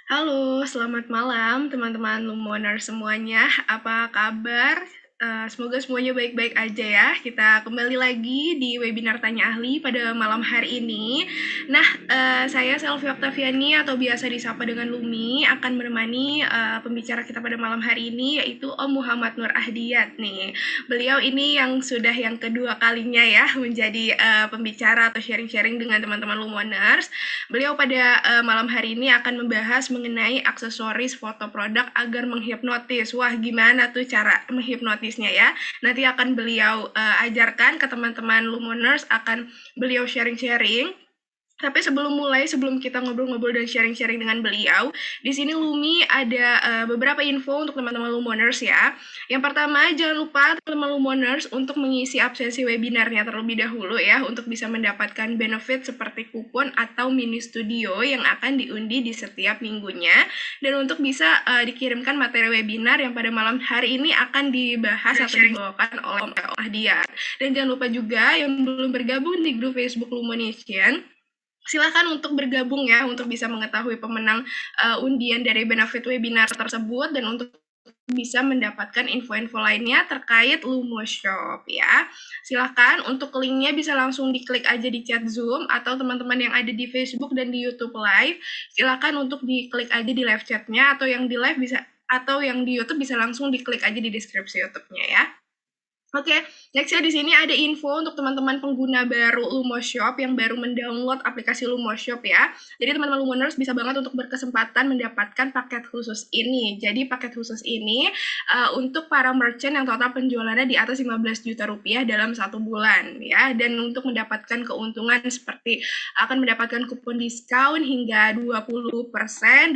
Halo, selamat malam teman-teman Lumoner semuanya. Apa kabar? Semoga semuanya baik-baik aja ya. Kita kembali lagi di webinar Tanya Ahli pada malam hari ini. Nah, saya Selvi Oktaviani atau biasa disapa dengan Lumi akan menemani pembicara kita pada malam hari ini yaitu Om Muhammad Nur Ahdiyat nih. Beliau ini yang sudah yang kedua kalinya ya menjadi pembicara atau sharing-sharing dengan teman-teman Lumoners. Beliau pada malam hari ini akan membahas mengenai aksesoris foto produk agar menghipnotis. Wah, gimana tuh cara menghipnotisnya ya? Nanti akan beliau ajarkan ke teman-teman Lumoners, akan beliau sharing-sharing. Tapi sebelum kita ngobrol-ngobrol dan sharing-sharing dengan beliau, di sini Lumi ada beberapa info untuk teman-teman Lumoners ya. Yang pertama, jangan lupa teman-teman Lumoners untuk mengisi absensi webinarnya terlebih dahulu ya, untuk bisa mendapatkan benefit seperti kupon atau mini studio yang akan diundi di setiap minggunya, dan untuk bisa dikirimkan materi webinar yang pada malam hari ini akan dibahas atau dibawakan oleh Om Ahdiat. Dan jangan lupa juga yang belum bergabung di grup Facebook Lumonation, silakan untuk bergabung ya untuk bisa mengetahui pemenang undian dari benefit webinar tersebut dan untuk bisa mendapatkan info-info lainnya terkait Lumo Shop ya. Silahkan untuk linknya bisa langsung diklik aja di chat Zoom, atau teman-teman yang ada di Facebook dan di YouTube Live, silahkan untuk diklik aja di live chatnya, atau yang di live bisa, atau yang di YouTube bisa langsung diklik aja di deskripsi YouTube-nya ya. Oke, nextnya di sini ada info untuk teman-teman pengguna baru Lumo Shop yang baru mendownload aplikasi Lumo Shop ya. Jadi teman-teman Lumoners bisa banget untuk berkesempatan mendapatkan paket khusus ini. Jadi paket khusus ini untuk para merchant yang total penjualannya di atas 15 juta rupiah dalam 1 bulan ya. Dan untuk mendapatkan keuntungan seperti akan mendapatkan kupon diskon hingga 20%,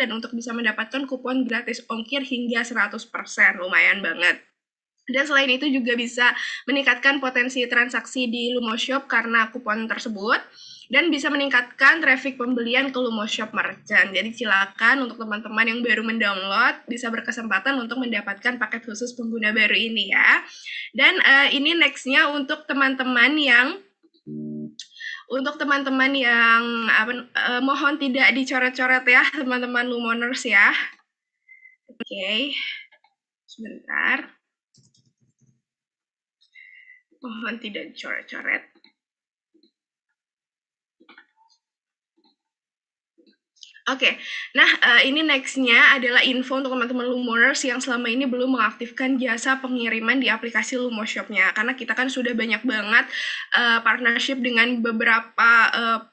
dan untuk bisa mendapatkan kupon gratis ongkir hingga 100%. Lumayan banget. Dan selain itu juga bisa meningkatkan potensi transaksi di Lumo Shop karena kupon tersebut, dan bisa meningkatkan traffic pembelian ke Lumo Shop merchant. Jadi silakan untuk teman-teman yang baru mendownload bisa berkesempatan untuk mendapatkan paket khusus pengguna baru ini ya. Dan ini nextnya untuk teman-teman yang mohon tidak dicoret-coret ya teman-teman Lumoners ya. Oke, sebentar. Mohon tidak dicoret-coret. Oke, nah ini nextnya adalah info untuk teman-teman Lumoners yang selama ini belum mengaktifkan jasa pengiriman di aplikasi Lumo Shop-nya. Karena kita kan sudah banyak banget partnership dengan beberapa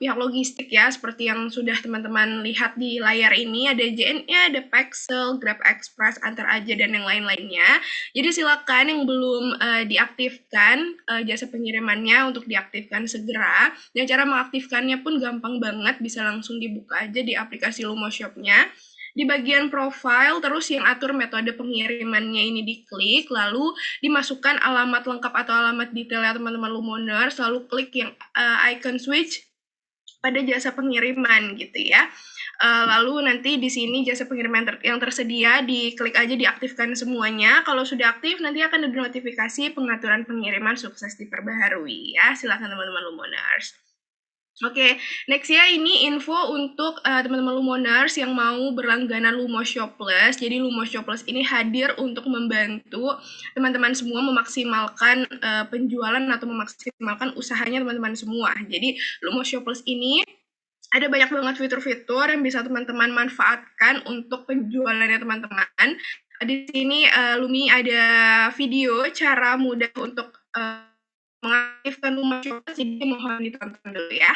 pihak logistik ya, seperti yang sudah teman-teman lihat di layar ini, ada JNE, ada Paxel, Grab Express, Antar Aja, dan yang lain-lainnya. Jadi silakan yang belum diaktifkan jasa pengirimannya untuk diaktifkan segera. Dan cara mengaktifkannya pun gampang banget, bisa langsung dibuka aja di aplikasi Lumo Shop-nya. Di bagian profile, terus yang atur metode pengirimannya ini diklik, lalu dimasukkan alamat lengkap atau alamat detailnya teman-teman Lumoners, lalu klik yang icon switch pada jasa pengiriman gitu ya. Lalu nanti di sini jasa pengiriman yang tersedia diklik aja diaktifkan semuanya. Kalau sudah aktif nanti akan ada notifikasi pengaturan pengiriman sukses diperbaharui ya. Silakan teman-teman Lumoners. Oke, next ya, ini info untuk teman-teman Lumoners yang mau berlangganan Lumo Shop Plus. Jadi Lumo Shop Plus ini hadir untuk membantu teman-teman semua memaksimalkan penjualan atau memaksimalkan usahanya teman-teman semua. Jadi Lumo Shop Plus ini ada banyak banget fitur-fitur yang bisa teman-teman manfaatkan untuk penjualannya teman-teman. Di sini Lumi ada video cara mudah untuk mengaktifkan Lumo Shop Plus, jadi mohon ditonton dulu ya.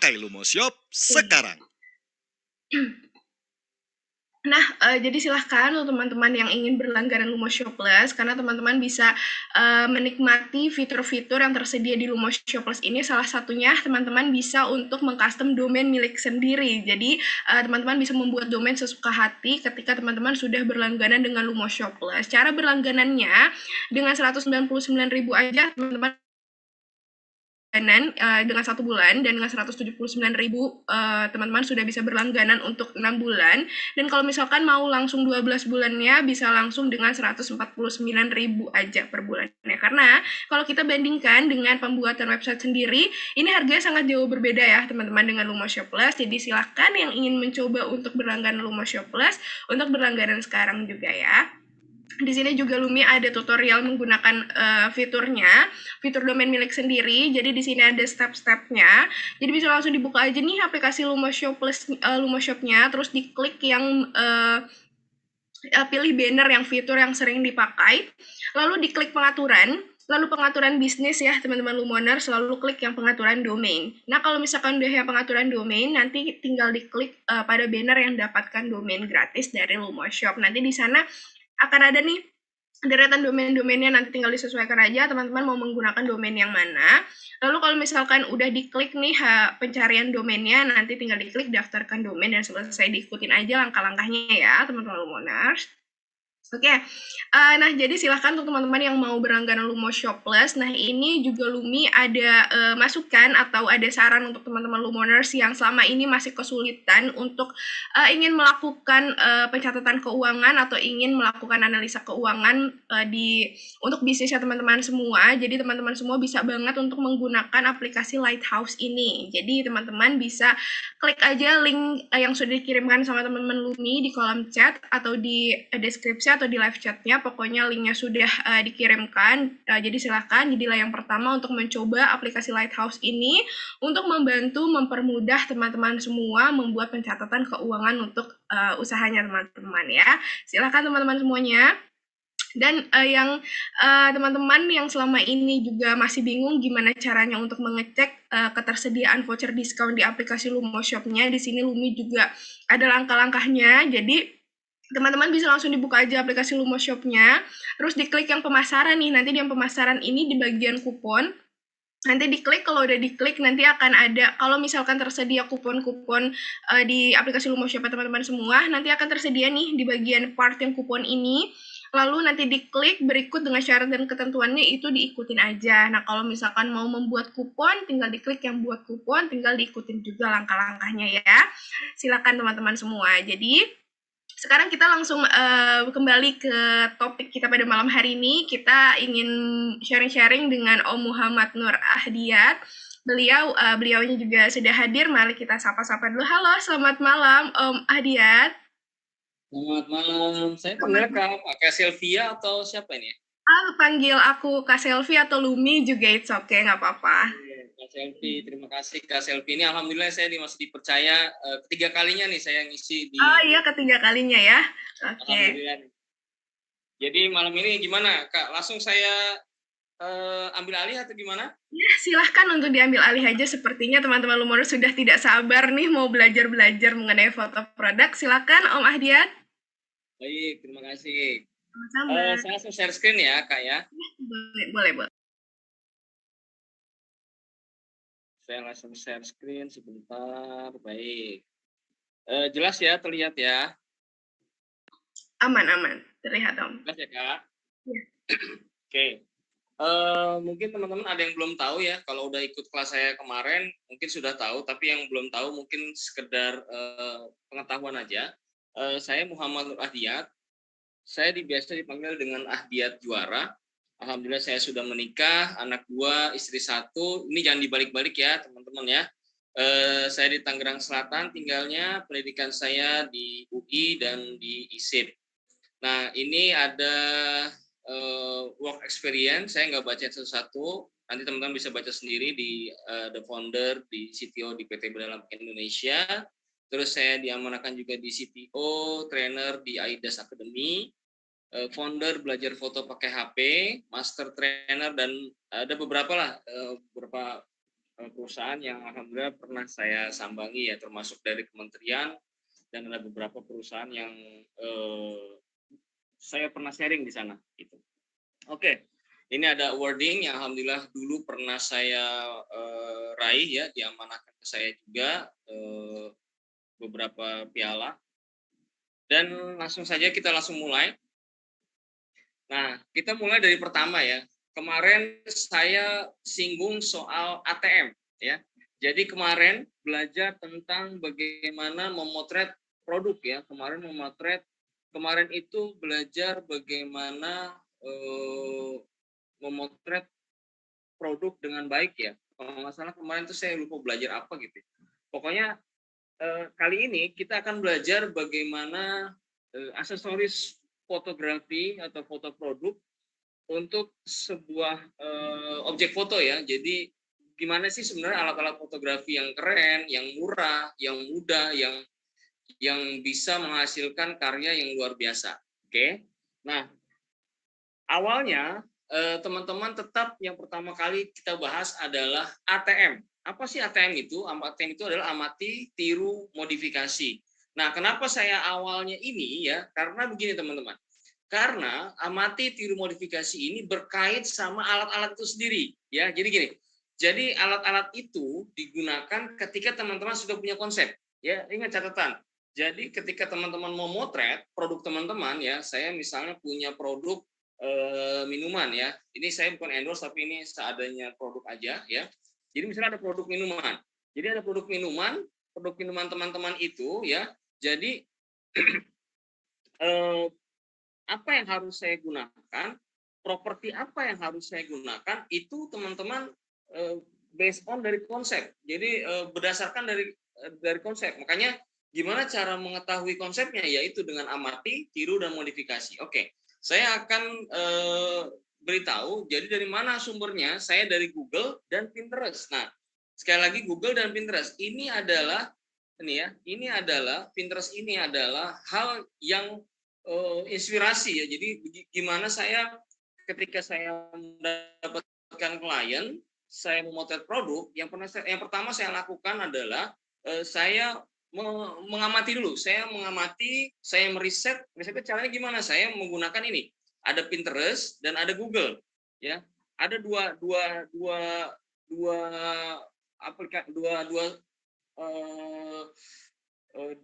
Pakai Lumoshop sekarang. Nah, jadi silahkan untuk teman-teman yang ingin berlangganan Lumoshop Plus, karena teman-teman bisa menikmati fitur-fitur yang tersedia di Lumoshop Plus ini. Salah satunya teman-teman bisa untuk mengcustom domain milik sendiri. Jadi teman-teman bisa membuat domain sesuka hati ketika teman-teman sudah berlangganan dengan Lumoshop Plus. Cara berlangganannya dengan 199.000 aja teman-teman dengan 1 bulan, dan dengan 179.000 teman-teman sudah bisa berlangganan untuk 6 bulan. Dan kalau misalkan mau langsung 12 bulannya bisa langsung dengan 149.000 aja per bulannya. Karena kalau kita bandingkan dengan pembuatan website sendiri, ini harganya sangat jauh berbeda ya teman-teman dengan Lumoshop Plus. Jadi silahkan yang ingin mencoba untuk berlangganan Lumoshop Plus untuk berlangganan sekarang juga ya. Di sini juga Lumi ada tutorial menggunakan fitur domain milik sendiri. Jadi di sini ada step-stepnya. Jadi bisa langsung dibuka aja nih aplikasi Lumoshop Plus, Lumoshopnya, terus diklik yang pilih banner yang fitur yang sering dipakai, lalu diklik pengaturan. Lalu pengaturan bisnis ya teman-teman Lumoner, selalu klik yang pengaturan domain. Nah kalau misalkan udah yang pengaturan domain, nanti tinggal diklik pada banner yang dapatkan domain gratis dari Lumoshop. Nanti di sana akan ada nih deretan domain-domainnya, nanti tinggal disesuaikan aja teman-teman mau menggunakan domain yang mana. Lalu kalau misalkan udah diklik nih pencarian domainnya, nanti tinggal diklik daftarkan domain dan selesai, diikutin aja langkah-langkahnya ya teman-teman Lumoners. Oke, nah jadi silahkan untuk teman-teman yang mau berlangganan Lumoshop Plus. Nah ini juga Lumi ada masukan atau ada saran untuk teman-teman Lumoners yang selama ini masih kesulitan untuk ingin melakukan pencatatan keuangan atau ingin melakukan analisa keuangan untuk bisnisnya teman-teman semua. Jadi teman-teman semua bisa banget untuk menggunakan aplikasi Lighthouse ini. Jadi teman-teman bisa klik aja link yang sudah dikirimkan sama teman-teman Lumi di kolom chat atau di deskripsi atau di live chatnya, pokoknya linknya sudah dikirimkan. Jadi silahkan jadilah yang pertama untuk mencoba aplikasi Lighthouse ini untuk membantu mempermudah teman-teman semua membuat pencatatan keuangan untuk usahanya teman-teman ya. Silahkan teman-teman semuanya. Dan yang teman-teman yang selama ini juga masih bingung gimana caranya untuk mengecek ketersediaan voucher diskon di aplikasi Lumoshop-nya, di sini Lumi juga ada langkah-langkahnya. Jadi teman-teman bisa langsung dibuka aja aplikasi Lumoshop-nya, terus diklik yang pemasaran nih. Nanti di yang pemasaran ini di bagian kupon, nanti diklik, kalau udah diklik nanti akan ada, kalau misalkan tersedia kupon-kupon di aplikasi Lumoshop teman-teman semua, nanti akan tersedia nih di bagian part yang kupon ini. Lalu nanti diklik berikut dengan syarat dan ketentuannya, itu diikutin aja. Nah kalau misalkan mau membuat kupon, tinggal diklik yang buat kupon, tinggal diikutin juga langkah-langkahnya ya. Silakan teman-teman semua. Jadi sekarang kita langsung kembali ke topik kita pada malam hari ini. Kita ingin sharing-sharing dengan Om Muhammad Nur Ahdiat. Beliaunya juga sudah hadir. Mari kita sapa-sapa dulu. Halo, selamat malam Om Ahdiat. Selamat malam. Saya panggil Kak Sylvia atau siapa ini? Panggil aku Kak Selvi atau Lumi juga, it's okay, nggak apa-apa. Kak Selvi, terima kasih Kak Selvi. Ini alhamdulillah saya masih dipercaya ketiga kalinya nih saya ngisi di. Oh iya, ketiga kalinya ya. Oke. Alhamdulillah. Jadi malam ini gimana Kak? Langsung saya ambil alih atau gimana? Ya, silahkan untuk diambil alih aja. Sepertinya teman-teman Lumoner sudah tidak sabar nih mau belajar-belajar mengenai foto produk. Silakan Om Ahdiat. Baik, terima kasih. Sama-sama. Saya langsung share screen ya Kak ya. Boleh. Saya langsung share screen sebentar. Baik. Jelas ya, terlihat ya? Aman. Terlihat Om. Jelas ya Kak? Ya. Oke. Mungkin teman-teman ada yang belum tahu ya, kalau udah ikut kelas saya kemarin mungkin sudah tahu, tapi yang belum tahu mungkin sekedar pengetahuan aja. Saya Muhammad Nur Ahdiat. Saya biasa dipanggil dengan Ahdiat Juara. Alhamdulillah saya sudah menikah, anak 2, istri 1. Ini jangan dibalik-balik ya teman-teman ya. Saya di Tangerang Selatan tinggalnya, pendidikan saya di UI dan di ISIP. Nah ini ada work experience, saya nggak baca satu-satu, nanti teman-teman bisa baca sendiri di The Founder, di CTO di PT Berdalam Indonesia. Terus saya diamanahkan juga di CTO, trainer di AIDAS Academy, founder belajar foto pakai HP, master trainer, dan ada beberapa perusahaan yang alhamdulillah pernah saya sambangi ya, termasuk dari kementerian, dan ada beberapa perusahaan yang saya pernah sharing di sana gitu. Oke. Ini ada awarding yang alhamdulillah dulu pernah saya raih ya, diamanahkan ke saya juga beberapa piala. Dan langsung saja kita langsung mulai. Nah, kita mulai dari pertama ya. Kemarin saya singgung soal ATM ya. Jadi kemarin belajar tentang bagaimana memotret produk ya. Kemarin itu belajar bagaimana memotret produk dengan baik ya. Kalau nggak salah kemarin tuh saya lupa belajar apa gitu. Pokoknya kali ini kita akan belajar bagaimana aksesoris fotografi atau foto produk untuk sebuah objek foto ya. Jadi gimana sih sebenarnya alat-alat fotografi yang keren, yang murah, yang mudah, yang bisa menghasilkan karya yang luar biasa. Oke. Nah, awalnya teman-teman tetap yang pertama kali kita bahas adalah ATM. Apa sih ATM itu? ATM itu adalah amati, tiru, modifikasi. Nah, kenapa saya awalnya ini ya? Karena begini teman-teman. Karena amati, tiru, modifikasi ini berkait sama alat-alat itu sendiri. Ya, jadi gini. Jadi alat-alat itu digunakan ketika teman-teman sudah punya konsep. Ya, ingat catatan. Jadi ketika teman-teman mau motret produk teman-teman ya, saya misalnya punya produk minuman ya. Ini saya bukan endorse tapi ini seadanya produk aja ya. Jadi misalnya ada produk minuman. Jadi ada produk minuman teman-teman itu ya. Jadi apa yang harus saya gunakan, properti apa yang harus saya gunakan itu teman-teman based on dari konsep. Jadi berdasarkan dari konsep. Makanya gimana cara mengetahui konsepnya yaitu dengan amati, tiru dan modifikasi. Oke. Saya akan beritahu, jadi dari mana sumbernya? Saya dari Google dan Pinterest. Nah, sekali lagi Google dan Pinterest. Ini adalah Pinterest ini adalah hal yang inspirasi ya. Jadi gimana saya ketika saya mendapatkan klien, saya memotret produk, yang pertama saya lakukan adalah saya mengamati dulu. Saya meriset itu caranya gimana? Saya menggunakan ini. Ada Pinterest dan ada Google, ya. Ada dua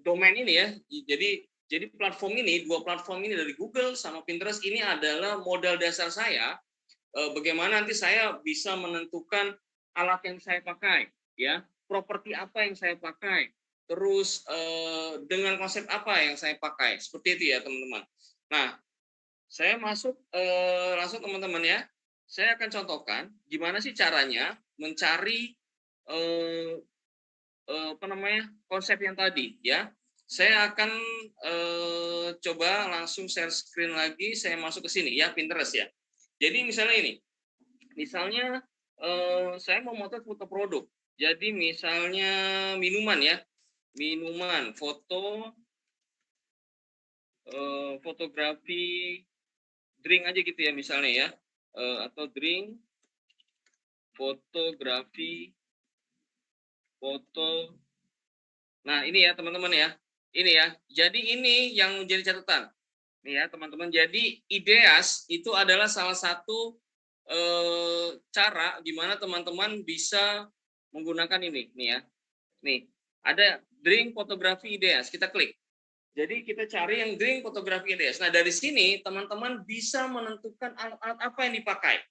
domain ini ya. Jadi dua platform ini dari Google sama Pinterest ini adalah modal dasar saya bagaimana nanti saya bisa menentukan alat yang saya pakai, ya. Properti apa yang saya pakai. Terus dengan konsep apa yang saya pakai, seperti itu ya teman-teman. Nah, saya masuk langsung teman-teman ya. Saya akan contohkan gimana sih caranya mencari konsep yang tadi ya. Saya akan coba langsung share screen lagi. Saya masuk ke sini ya, Pinterest ya. Jadi misalnya ini, saya mau motret foto produk. Jadi misalnya minuman ya. Minuman, fotografi drink aja gitu ya misalnya ya, atau drink fotografi foto. Nah ini ya teman-teman ya, ini ya. Jadi ini yang menjadi catatan. Nih ya teman-teman. Jadi Ideas itu adalah salah satu cara gimana teman-teman bisa menggunakan ini nih ya. Nih ada drink fotografi Ideas, kita klik. Jadi kita cari yang drink fotografi Ideas. Nah dari sini teman-teman bisa menentukan alat-alat apa yang dipakai.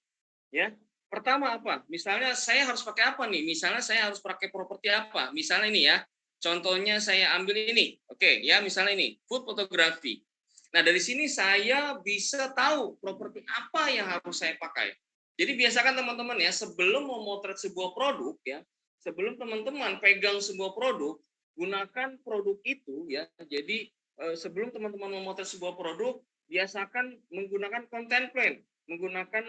Ya, pertama apa? Misalnya saya harus pakai apa nih? Misalnya saya harus pakai properti apa? Misalnya ini ya. Contohnya saya ambil ini. Oke, ya misalnya ini food photography. Nah dari sini saya bisa tahu properti apa yang harus saya pakai. Jadi biasakan teman-teman ya sebelum memotret sebuah produk ya, sebelum teman-teman pegang sebuah produk, gunakan produk itu ya. Jadi sebelum teman-teman memotret sebuah produk, biasakan menggunakan content plan, menggunakan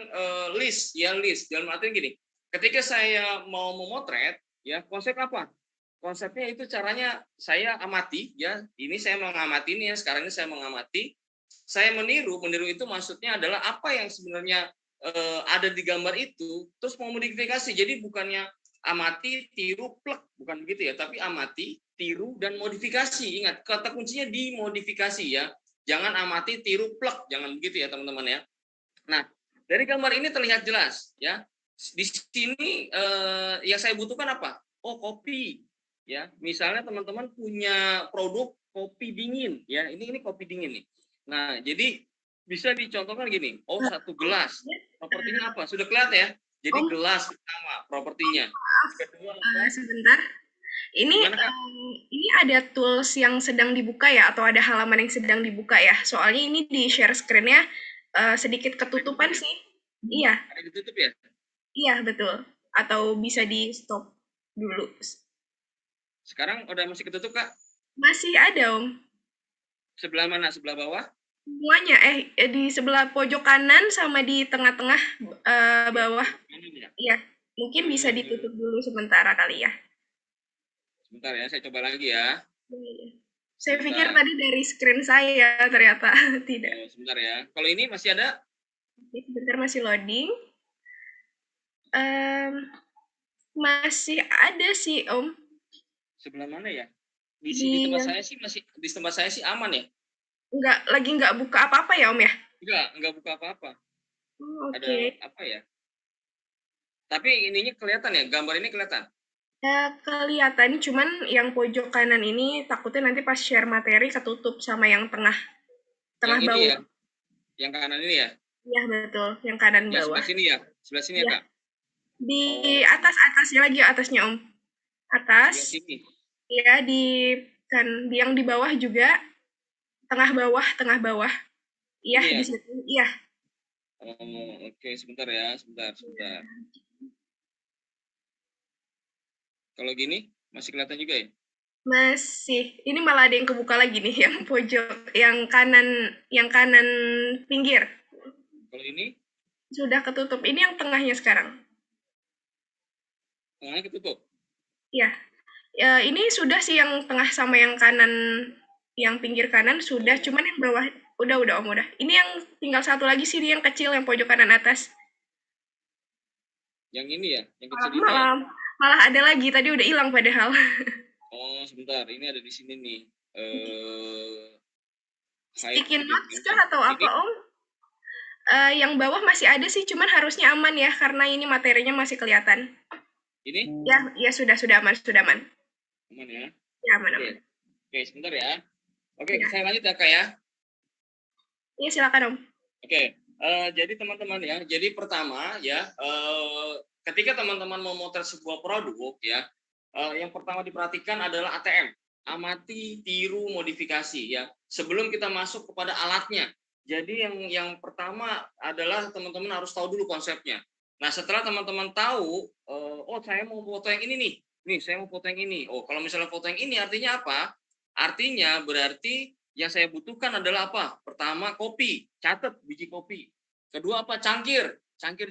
list ya, list. Dalam artian gini, ketika saya mau memotret ya, konsep apa? Konsepnya itu caranya saya amati ya. Ini saya mengamati ini ya, sekarang ini saya mengamati. Saya meniru itu maksudnya adalah apa yang sebenarnya ada di gambar itu, terus mau modifikasi. Jadi bukannya amati, tiru, plek, bukan begitu ya, tapi amati, tiru, dan modifikasi. Ingat, kata kuncinya di modifikasi ya. Jangan amati, tiru, plek, jangan begitu ya teman-teman ya. Nah, dari gambar ini terlihat jelas ya. Di sini yang saya butuhkan apa? Oh, kopi. Ya, misalnya teman-teman punya produk kopi dingin ya. Ini kopi dingin nih. Nah, jadi bisa dicontohkan gini. Oh, satu gelas. Propertinya apa? Sudah kelihatan ya? Jadi Om, gelas pertama propertinya. maaf, Kedua apa? sebentar. Ini Gimana, Kak? ini ada tools yang sedang dibuka ya, atau ada halaman yang sedang dibuka ya? Soalnya ini di share screen-nya sedikit ketutupan sih. Iya, Ada ditutup ya? iya betul. Atau bisa di stop dulu. Sekarang udah masih ketutup, Kak? Masih ada Om. Sebelah mana? Sebelah bawah? Semuanya, di sebelah pojok kanan sama di tengah-tengah bawah. Ya. Iya, mungkin bisa ditutup dulu sementara kali ya. Sebentar ya, saya coba lagi ya. Iya. Saya pikir Sebentar. tadi dari screen saya, ternyata tidak. Oh, sebentar ya. Kalau ini masih ada? Oke, sebentar masih loading. Em, masih ada sih Om. Sebelah mana ya? Di Di tempat saya sih masih, di tempat saya sih aman ya. nggak buka apa-apa ya Om ya? Enggak buka apa-apa. Oh, Ada oke. apa ya? Tapi ininya kelihatan ya, gambar ini kelihatan. Ya, kelihatan, cuman yang pojok kanan ini takutnya nanti pas share materi ketutup sama yang tengah Yang tengah ini ya, bawah. yang kanan ini ya. Iya betul, yang kanan Yang bawah. sebelah sini ya. Sebelah sini ya, Iya, Kak. di Oh, atasnya lagi, atasnya Om. sebelah Atas, sini. ya di kan yang di bawah juga, tengah bawah. Iya, Ini di ya. situ. Iya. Oh, oke, sebentar ya, sebentar. Kalau gini masih kelihatan juga ya? Masih. Ini malah ada yang kebuka lagi nih, yang pojok, yang kanan pinggir. Kalau ini Sudah ketutup. Ini yang tengahnya sekarang. tengahnya ketutup. Iya. Ya, ini sudah sih yang tengah sama yang kanan, yang pinggir kanan sudah, Oh, cuman yang bawah udah Om, udah. Ini yang tinggal satu lagi sih, yang kecil, yang pojok kanan atas. yang ini ya, yang Malah, kecil ini ya. malah ada lagi, tadi udah hilang padahal. Oh, sebentar, ini ada di sini nih. Hide Sticky video notes kah printer. atau apa Ini Om? Yang bawah masih ada sih, cuman harusnya aman ya, karena ini materinya masih kelihatan. ini Ya, ya sudah aman, sudah aman. aman ya. Ya, aman, Oke, aman. oke, sebentar ya. Oke, Ya, saya lanjut ya, Kak ya. ya silakan Om. Oke, jadi teman-teman ya, jadi pertama ya, ketika teman-teman memotret sebuah produk ya, yang pertama diperhatikan adalah ATM, amati, tiru, modifikasi ya. Sebelum kita masuk kepada alatnya. Jadi yang pertama adalah teman-teman harus tahu dulu konsepnya. Nah, setelah teman-teman tahu, oh saya mau foto yang ini nih saya mau foto yang ini. Oh, kalau misalnya foto yang ini artinya apa? Artinya berarti yang saya butuhkan adalah apa? Pertama, kopi, catat biji kopi. Kedua apa? Cangkir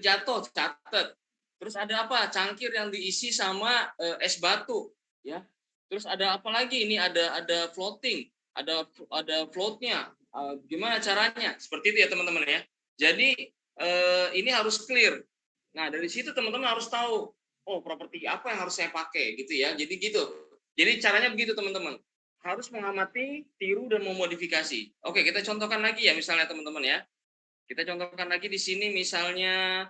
jatuh, catat. Terus ada apa? Cangkir yang diisi sama es batu, ya. Terus ada apa lagi? Ini ada floating, ada floatnya. Gimana caranya? Seperti itu ya teman-teman ya. Jadi ini harus clear. Nah dari situ teman-teman harus tahu, oh properti apa yang harus saya pakai gitu ya. Jadi gitu. Jadi caranya begitu teman-teman. Harus mengamati, tiru dan memodifikasi. Oke, kita contohkan lagi ya misalnya teman-teman ya. Kita contohkan lagi di sini misalnya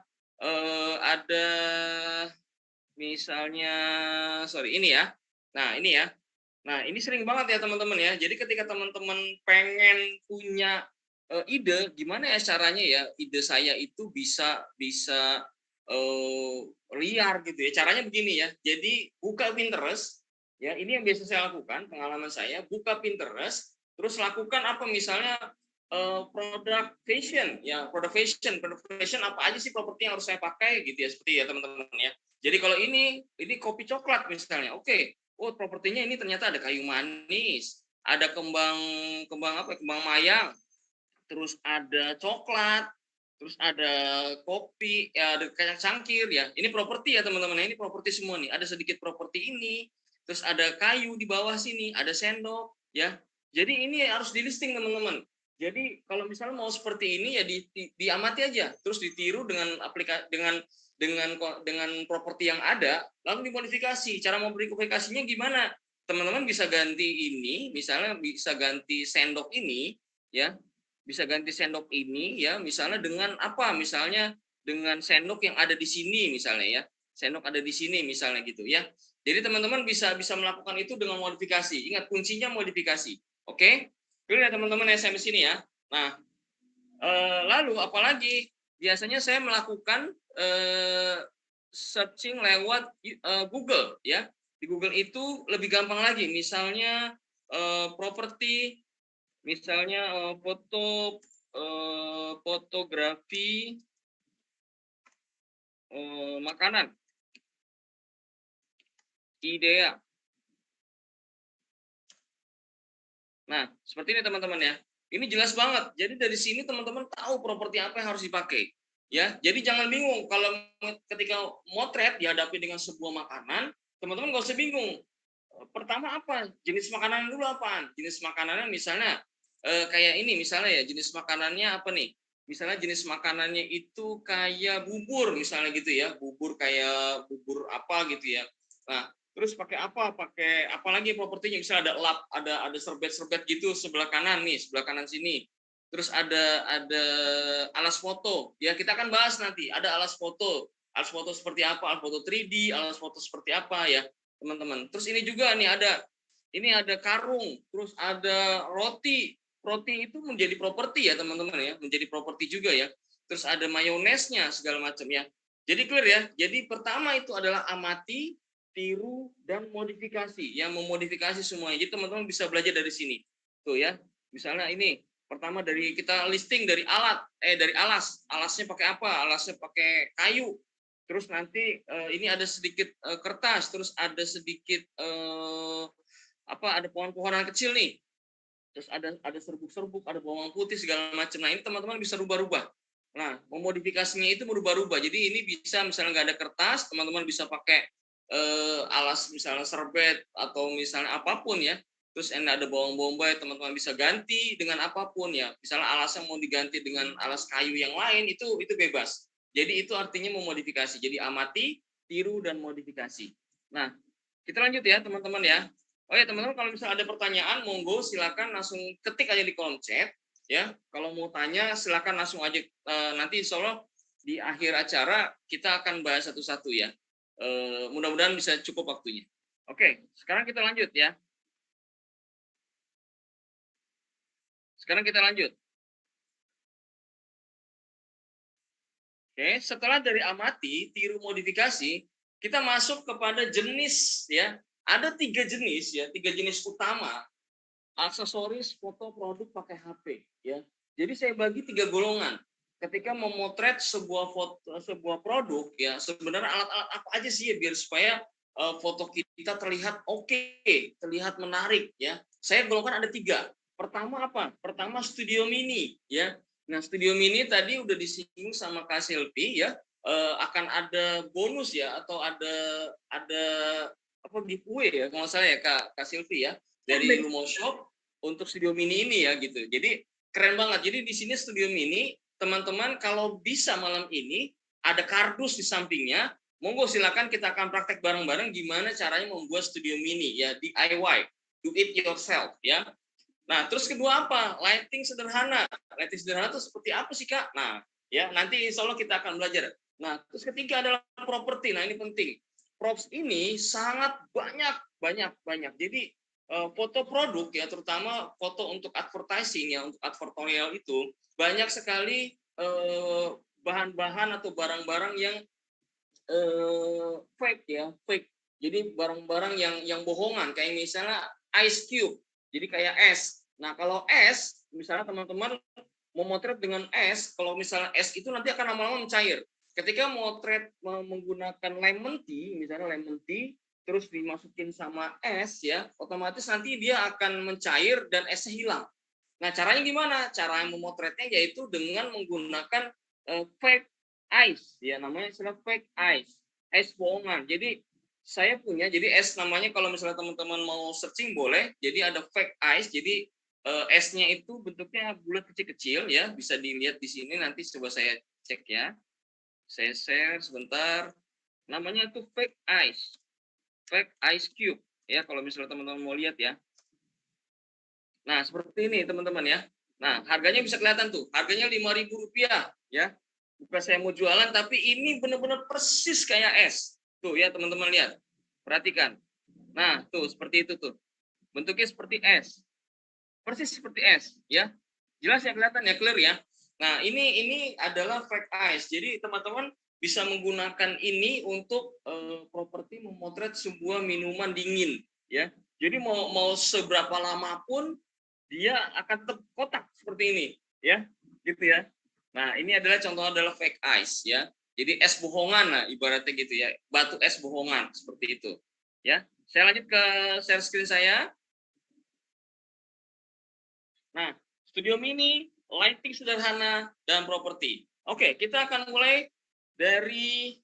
ada misalnya sorry ini ya. Nah, ini ya. Nah, ini sering banget ya teman-teman ya. Jadi ketika teman-teman pengen punya ide gimana ya caranya ya ide saya itu bisa liar gitu ya. Caranya begini ya. Jadi buka Pinterest ya, ini yang biasa saya lakukan, pengalaman saya, buka Pinterest, terus lakukan apa misalnya produk fashion ya, produk fashion apa aja sih properti yang harus saya pakai gitu ya, seperti ya teman-teman ya. Jadi kalau ini kopi coklat misalnya, oke, oh propertinya ini ternyata ada kayu manis, ada kembang mayang, terus ada coklat, terus ada kopi, ya ada kayak cangkir ya. Ini properti ya teman-teman, ini properti semua nih. Ada sedikit properti ini, terus ada kayu di bawah sini, ada sendok ya. Jadi ini harus di listing teman-teman. Jadi kalau misalnya mau seperti ini ya diamati aja, terus ditiru dengan aplikasi dengan properti yang ada, lalu dimodifikasi. Cara modifikasinya gimana? Teman-teman bisa ganti ini, misalnya bisa ganti sendok ini, ya, bisa ganti sendok ini, ya, misalnya dengan apa? Misalnya dengan sendok yang ada di sini, misalnya ya, sendok ada di sini, misalnya gitu ya. Jadi teman-teman bisa melakukan itu dengan modifikasi. Ingat kuncinya modifikasi, oke? Clear ya teman-teman SMS ini ya. Nah, lalu apalagi biasanya saya melakukan searching lewat Google ya. Di Google itu lebih gampang lagi. Misalnya properti, misalnya fotografi makanan, IDEA. Nah, seperti ini teman-teman ya. Ini jelas banget. Jadi dari sini teman-teman tahu properti apa yang harus dipakai. Ya, jadi jangan bingung kalau ketika motret dihadapi dengan sebuah makanan, teman-teman nggak usah bingung. Pertama apa? Jenis makanan dulu apaan? Jenis makanannya misalnya kayak ini misalnya ya, jenis makanannya apa nih? Misalnya jenis makanannya itu kayak bubur misalnya gitu ya, bubur kayak bubur apa gitu ya. Nah, terus pakai apa? Pakai apa lagi propertinya? Misalnya ada lap, ada serbet-serbet gitu sebelah kanan nih, sebelah kanan sini. Terus ada alas foto. Ya, kita akan bahas nanti. Ada alas foto. Alas foto seperti apa? Alas foto 3D, alas foto seperti apa ya, teman-teman. Terus ini juga nih ada karung, terus ada roti. Roti itu menjadi properti ya, teman-teman ya, menjadi properti juga ya. Terus ada mayonesnya segala macam ya. Jadi clear ya. Jadi pertama itu adalah amati, tiru, dan modifikasi. Yang memodifikasi semuanya. Jadi teman-teman bisa belajar dari sini. Tuh ya. Misalnya ini pertama dari kita listing dari dari alas. Alasnya pakai apa? Alasnya pakai kayu. Terus nanti ini ada sedikit kertas, terus ada sedikit ada pohon-pohonan kecil nih. Terus ada serbuk-serbuk, ada bawang putih segala macam. Nah, ini teman-teman bisa rubah-rubah. Nah, memodifikasinya itu berubah-ubah. Jadi ini bisa misalnya nggak ada kertas, teman-teman bisa pakai alas misalnya serbet atau misalnya apapun ya. Terus ada bawang bombay, teman-teman bisa ganti dengan apapun ya. Misalnya alasnya mau diganti dengan alas kayu yang lain, itu bebas. Jadi itu artinya memodifikasi. Jadi amati, tiru, dan modifikasi. Nah, kita lanjut ya teman-teman ya. Oh ya teman-teman, kalau misalnya ada pertanyaan, monggo silakan langsung ketik aja di kolom chat ya. Kalau mau tanya silakan langsung aja, nanti insya Allah di akhir acara kita akan bahas satu-satu ya. Mudah-mudahan bisa cukup waktunya. Oke, sekarang kita lanjut ya. Sekarang kita lanjut. Oke, setelah dari amati, tiru, modifikasi, kita masuk kepada jenis ya. Ada 3 jenis ya, 3 jenis utama aksesoris foto produk pakai HP ya. Jadi saya bagi 3 golongan. Ketika memotret sebuah produk ya, sebenarnya alat-alat apa aja sih ya biar supaya foto kita terlihat oke, terlihat menarik ya. Saya golongkan ada 3. Pertama apa? Pertama Studio Mini ya. Nah, Studio Mini tadi udah disinggung sama Kak Silvi ya, akan ada bonus ya atau ada apa giveaway ya kalau saya ya Kak Silvi ya dari Lumo Shop untuk Studio Mini ini ya gitu. Jadi keren banget. Jadi di sini Studio Mini, teman-teman kalau bisa malam ini ada kardus di sampingnya, monggo silakan kita akan praktek bareng-bareng gimana caranya membuat Studio Mini ya, DIY, do it yourself ya. Nah, terus kedua apa? Lighting sederhana. Lighting sederhana itu seperti apa sih, Kak? Nah, ya nanti insya Allah kita akan belajar. Nah, terus ketiga adalah properti. Nah, ini penting. Props ini sangat banyak. Jadi foto produk ya, terutama foto untuk advertising ya, untuk advertorial itu banyak sekali bahan-bahan atau barang-barang yang fake ya, fake. Jadi barang-barang yang bohongan kayak misalnya ice cube. Jadi kayak es. Nah, kalau es, misalnya teman-teman memotret dengan es, kalau misalnya es itu nanti akan lama-lama mencair. Ketika motret menggunakan lemon tea, misalnya lemon tea, terus dimasukin sama es ya, otomatis nanti dia akan mencair dan esnya hilang. Nah, caranya gimana? Cara memotretnya yaitu dengan menggunakan fake ice, ya namanya istilah fake ice, es bohongan. Jadi saya punya, jadi es namanya kalau misalnya teman-teman mau searching boleh. Jadi ada fake ice, jadi esnya itu bentuknya bulat kecil-kecil ya, bisa dilihat di sini nanti coba saya cek ya. Saya share sebentar. Namanya itu fake ice cube. Ya, kalau misalnya teman-teman mau lihat ya. Nah, seperti ini teman-teman ya. Nah, harganya bisa kelihatan tuh. Harganya Rp5.000 ya. Bukan saya mau jualan, tapi ini benar-benar persis kayak es. Tuh ya teman-teman lihat. Perhatikan. Nah, tuh seperti itu tuh. Bentuknya seperti es. Persis seperti es ya. Jelas ya, kelihatan ya, clear ya. Nah, ini adalah fake ice. Jadi teman-teman bisa menggunakan ini untuk properti memotret sebuah minuman dingin ya. Jadi mau seberapa lama pun dia akan terkotak seperti ini ya. Gitu ya. Nah, ini adalah fake ice ya. Jadi es bohongan, nah ibaratnya gitu ya. Batu es bohongan seperti itu. Ya. Saya lanjut ke share screen saya. Nah, studio mini, lighting sederhana, dan properti. Oke, kita akan mulai dari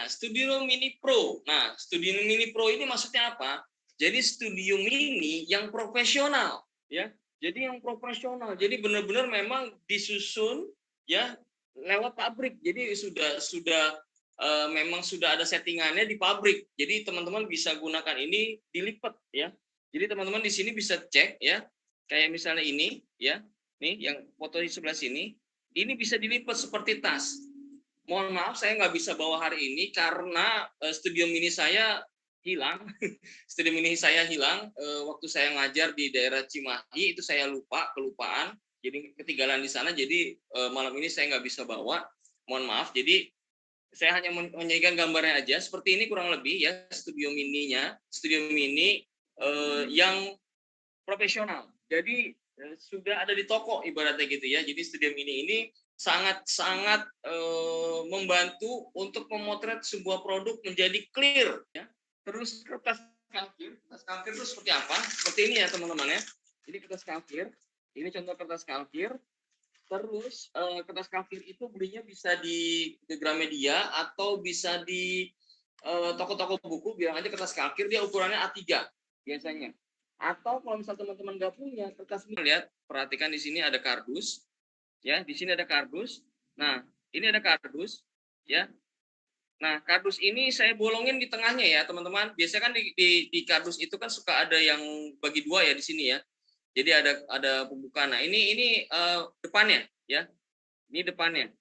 Studio Mini Pro. Nah, Studio Mini Pro ini maksudnya apa? Jadi studio mini yang profesional, ya. Jadi yang profesional. Jadi benar-benar memang disusun ya lewat pabrik. Jadi memang sudah ada settingannya di pabrik. Jadi teman-teman bisa gunakan ini dilipat ya. Jadi teman-teman di sini bisa cek ya. Kayak misalnya ini ya. Nih yang foto di sebelah sini, ini bisa dilipat seperti tas. Mohon maaf saya nggak bisa bawa hari ini karena studio mini saya hilang. Studio mini saya hilang waktu saya ngajar di daerah Cimahi, itu saya kelupaan. Jadi ketinggalan di sana, jadi malam ini saya nggak bisa bawa. Mohon maaf. Jadi saya hanya menyajikan gambarnya aja. Seperti ini kurang lebih ya studio mininya. Studio mini yang profesional. Jadi sudah ada di toko ibaratnya gitu ya. Jadi studio mini ini sangat-sangat membantu untuk memotret sebuah produk menjadi clear ya. Terus kertas kalkir itu seperti apa? Seperti ini ya teman-teman ya. Jadi kertas kalkir, ini contoh kertas kalkir. Terus kertas kalkir itu belinya bisa di Gramedia atau bisa di toko-toko buku, bilang aja kertas kalkir, dia ukurannya A3 biasanya. Atau kalau misal teman-teman nggak punya kertas, lihat, perhatikan di sini ada kardus, ya, di sini ada kardus. Nah, ini ada kardus, ya. Nah, kardus ini saya bolongin di tengahnya ya, teman-teman. Biasanya kan di kardus itu kan suka ada yang bagi dua ya di sini ya. Jadi ada pembukaan. Nah, ini depannya, ya. Ini depannya.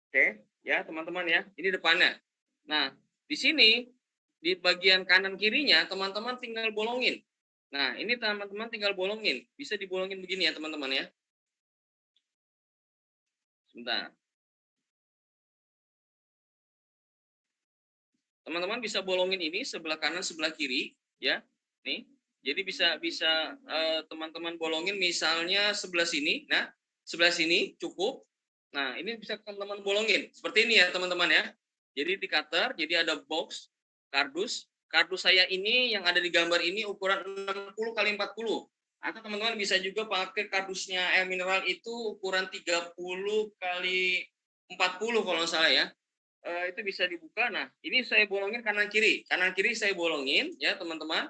Oke, ya teman-teman ya. Ini depannya. Nah, di sini di bagian kanan kirinya teman-teman tinggal bolongin. Nah, ini teman-teman tinggal bolongin. Bisa dibolongin begini ya, teman-teman ya. Sebentar. Teman-teman bisa bolongin ini sebelah kanan, sebelah kiri, ya. Nih. Jadi bisa teman-teman bolongin misalnya sebelah sini. Nah, sebelah sini cukup. Nah, ini bisa teman-teman bolongin. Seperti ini ya, teman-teman ya. Jadi di cutter, jadi ada box kardus. Kardus saya ini yang ada di gambar ini ukuran 60 kali 40. Atau teman-teman bisa juga pakai kardusnya air mineral itu ukuran 30 kali 40 kalau nggak salah ya. Itu bisa dibuka. Nah, ini saya bolongin kanan kiri. Kanan kiri saya bolongin ya, teman-teman.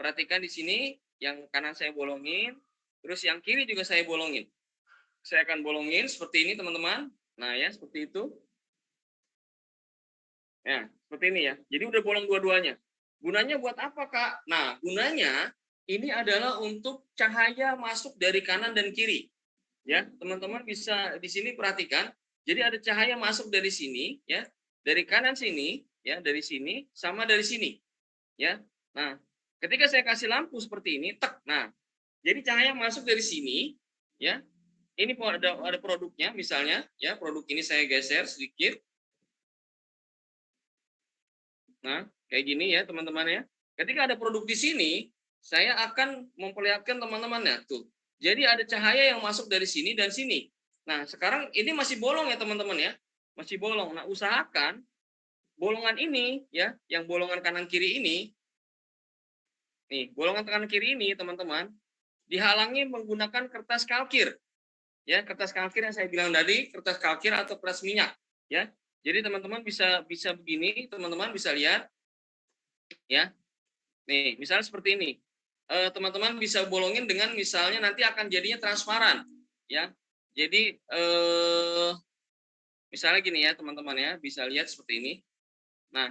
Perhatikan di sini yang kanan saya bolongin, terus yang kiri juga saya bolongin. Saya akan bolongin seperti ini, teman-teman. Nah, ya, seperti itu. Ya, seperti ini ya. Jadi udah bolong dua-duanya. Gunanya buat apa, Kak? Nah, gunanya ini adalah untuk cahaya masuk dari kanan dan kiri. Ya, teman-teman bisa di sini perhatikan. Jadi ada cahaya masuk dari sini, ya, dari kanan sini, ya, dari sini, sama dari sini, ya. Nah, ketika saya kasih lampu seperti ini, tek, nah, jadi cahaya masuk dari sini, ya. Ini ada produknya, misalnya, ya, produk ini saya geser sedikit. Nah, kayak gini ya, teman-teman ya. Ketika ada produk di sini, saya akan memperlihatkan teman-temannya tuh. Jadi ada cahaya yang masuk dari sini dan sini. Nah, sekarang ini masih bolong ya, teman-teman ya. Masih bolong. Nah, usahakan bolongan ini ya, yang bolongan kanan kiri ini, nih, bolongan kanan kiri ini, teman-teman, dihalangi menggunakan kertas kalkir. Ya, kertas kalkir yang saya bilang tadi, kertas kalkir atau kertas minyak, ya. Jadi teman-teman bisa begini, teman-teman bisa lihat ya. Nih, misalnya seperti ini. Teman-teman bisa bolongin dengan misalnya nanti akan jadinya transparan, ya. Jadi Misalnya gini ya teman-teman ya, bisa lihat seperti ini. Nah,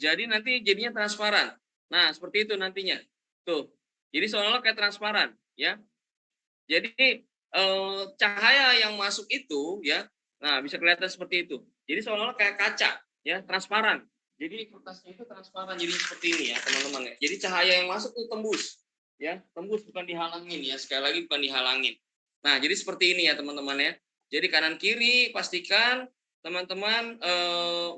jadi nanti jadinya transparan. Nah, seperti itu nantinya. Tuh. Jadi seolah-olah kayak transparan, ya. Jadi cahaya yang masuk itu ya, nah bisa kelihatan seperti itu. Jadi seolah-olah kayak kaca, ya, transparan. Jadi kertasnya itu transparan, jadi seperti ini ya teman-teman ya. Jadi cahaya yang masuk itu tembus, ya, tembus bukan dihalangin ya. Sekali lagi bukan dihalangin. Nah, jadi seperti ini ya teman-teman ya. Jadi kanan kiri pastikan teman-teman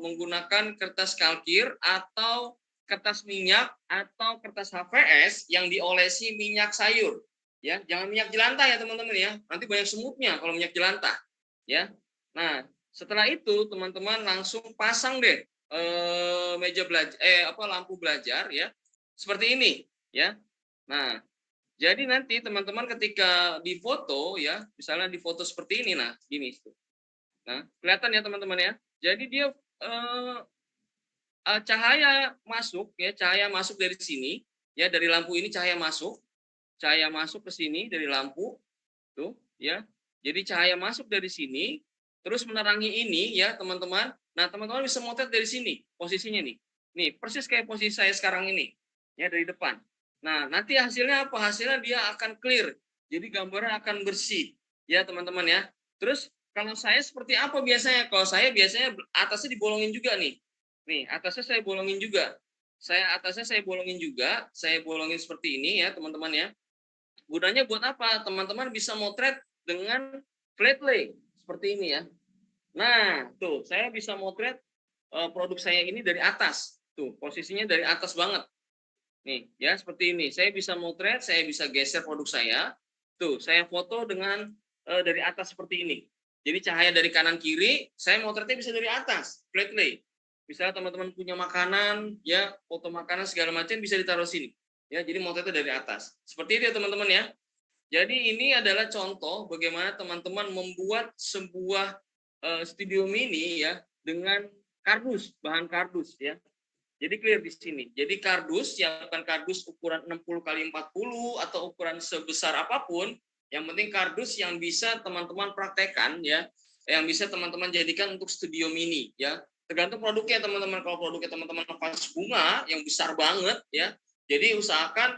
menggunakan kertas kalkir atau kertas minyak atau kertas HVS yang diolesi minyak sayur. Ya, jangan minyak jelantah ya teman-teman ya. Nanti banyak semutnya kalau minyak jelantah. Ya. Nah, setelah itu teman-teman langsung pasang deh meja belajar lampu belajar ya. Seperti ini ya. Nah, jadi nanti teman-teman ketika difoto ya, misalnya difoto seperti ini nah, gini. Nah, kelihatan ya teman-teman ya. Jadi dia cahaya masuk ya, cahaya masuk dari sini ya, dari lampu ini cahaya masuk ke sini dari lampu tuh ya. Jadi cahaya masuk dari sini terus menerangi ini ya teman-teman. Nah teman-teman bisa motret dari sini posisinya nih. Nih persis kayak posisi saya sekarang ini ya dari depan. Nah nanti hasilnya apa? Hasilnya dia akan clear. Jadi gambarnya akan bersih ya teman-teman ya. Terus kalau saya seperti apa biasanya? Kalau saya biasanya atasnya dibolongin juga nih. Nih atasnya saya bolongin juga. Saya bolongin seperti ini ya teman-teman ya. Gunanya buat apa? Teman-teman bisa motret dengan flat lay seperti ini ya. Nah, tuh saya bisa motret produk saya ini dari atas. Tuh, posisinya dari atas banget. Nih, ya seperti ini. Saya bisa motret, saya bisa geser produk saya. Tuh, saya foto dengan dari atas seperti ini. Jadi cahaya dari kanan kiri, saya motretnya bisa dari atas, flat lay. Misalnya teman-teman punya makanan, ya foto makanan segala macam bisa ditaruh sini. Ya, jadi motretnya dari atas. Seperti itu ya teman-teman ya. Jadi ini adalah contoh bagaimana teman-teman membuat sebuah studio mini ya dengan kardus, bahan kardus ya. Jadi clear di sini. Jadi kardus yang bukan kardus ukuran 60 kali 40 atau ukuran sebesar apapun, yang penting kardus yang bisa teman-teman praktekkan ya, yang bisa teman-teman jadikan untuk studio mini ya. Tergantung produknya teman-teman. Kalau produknya teman-teman vas bunga yang besar banget ya, jadi usahakan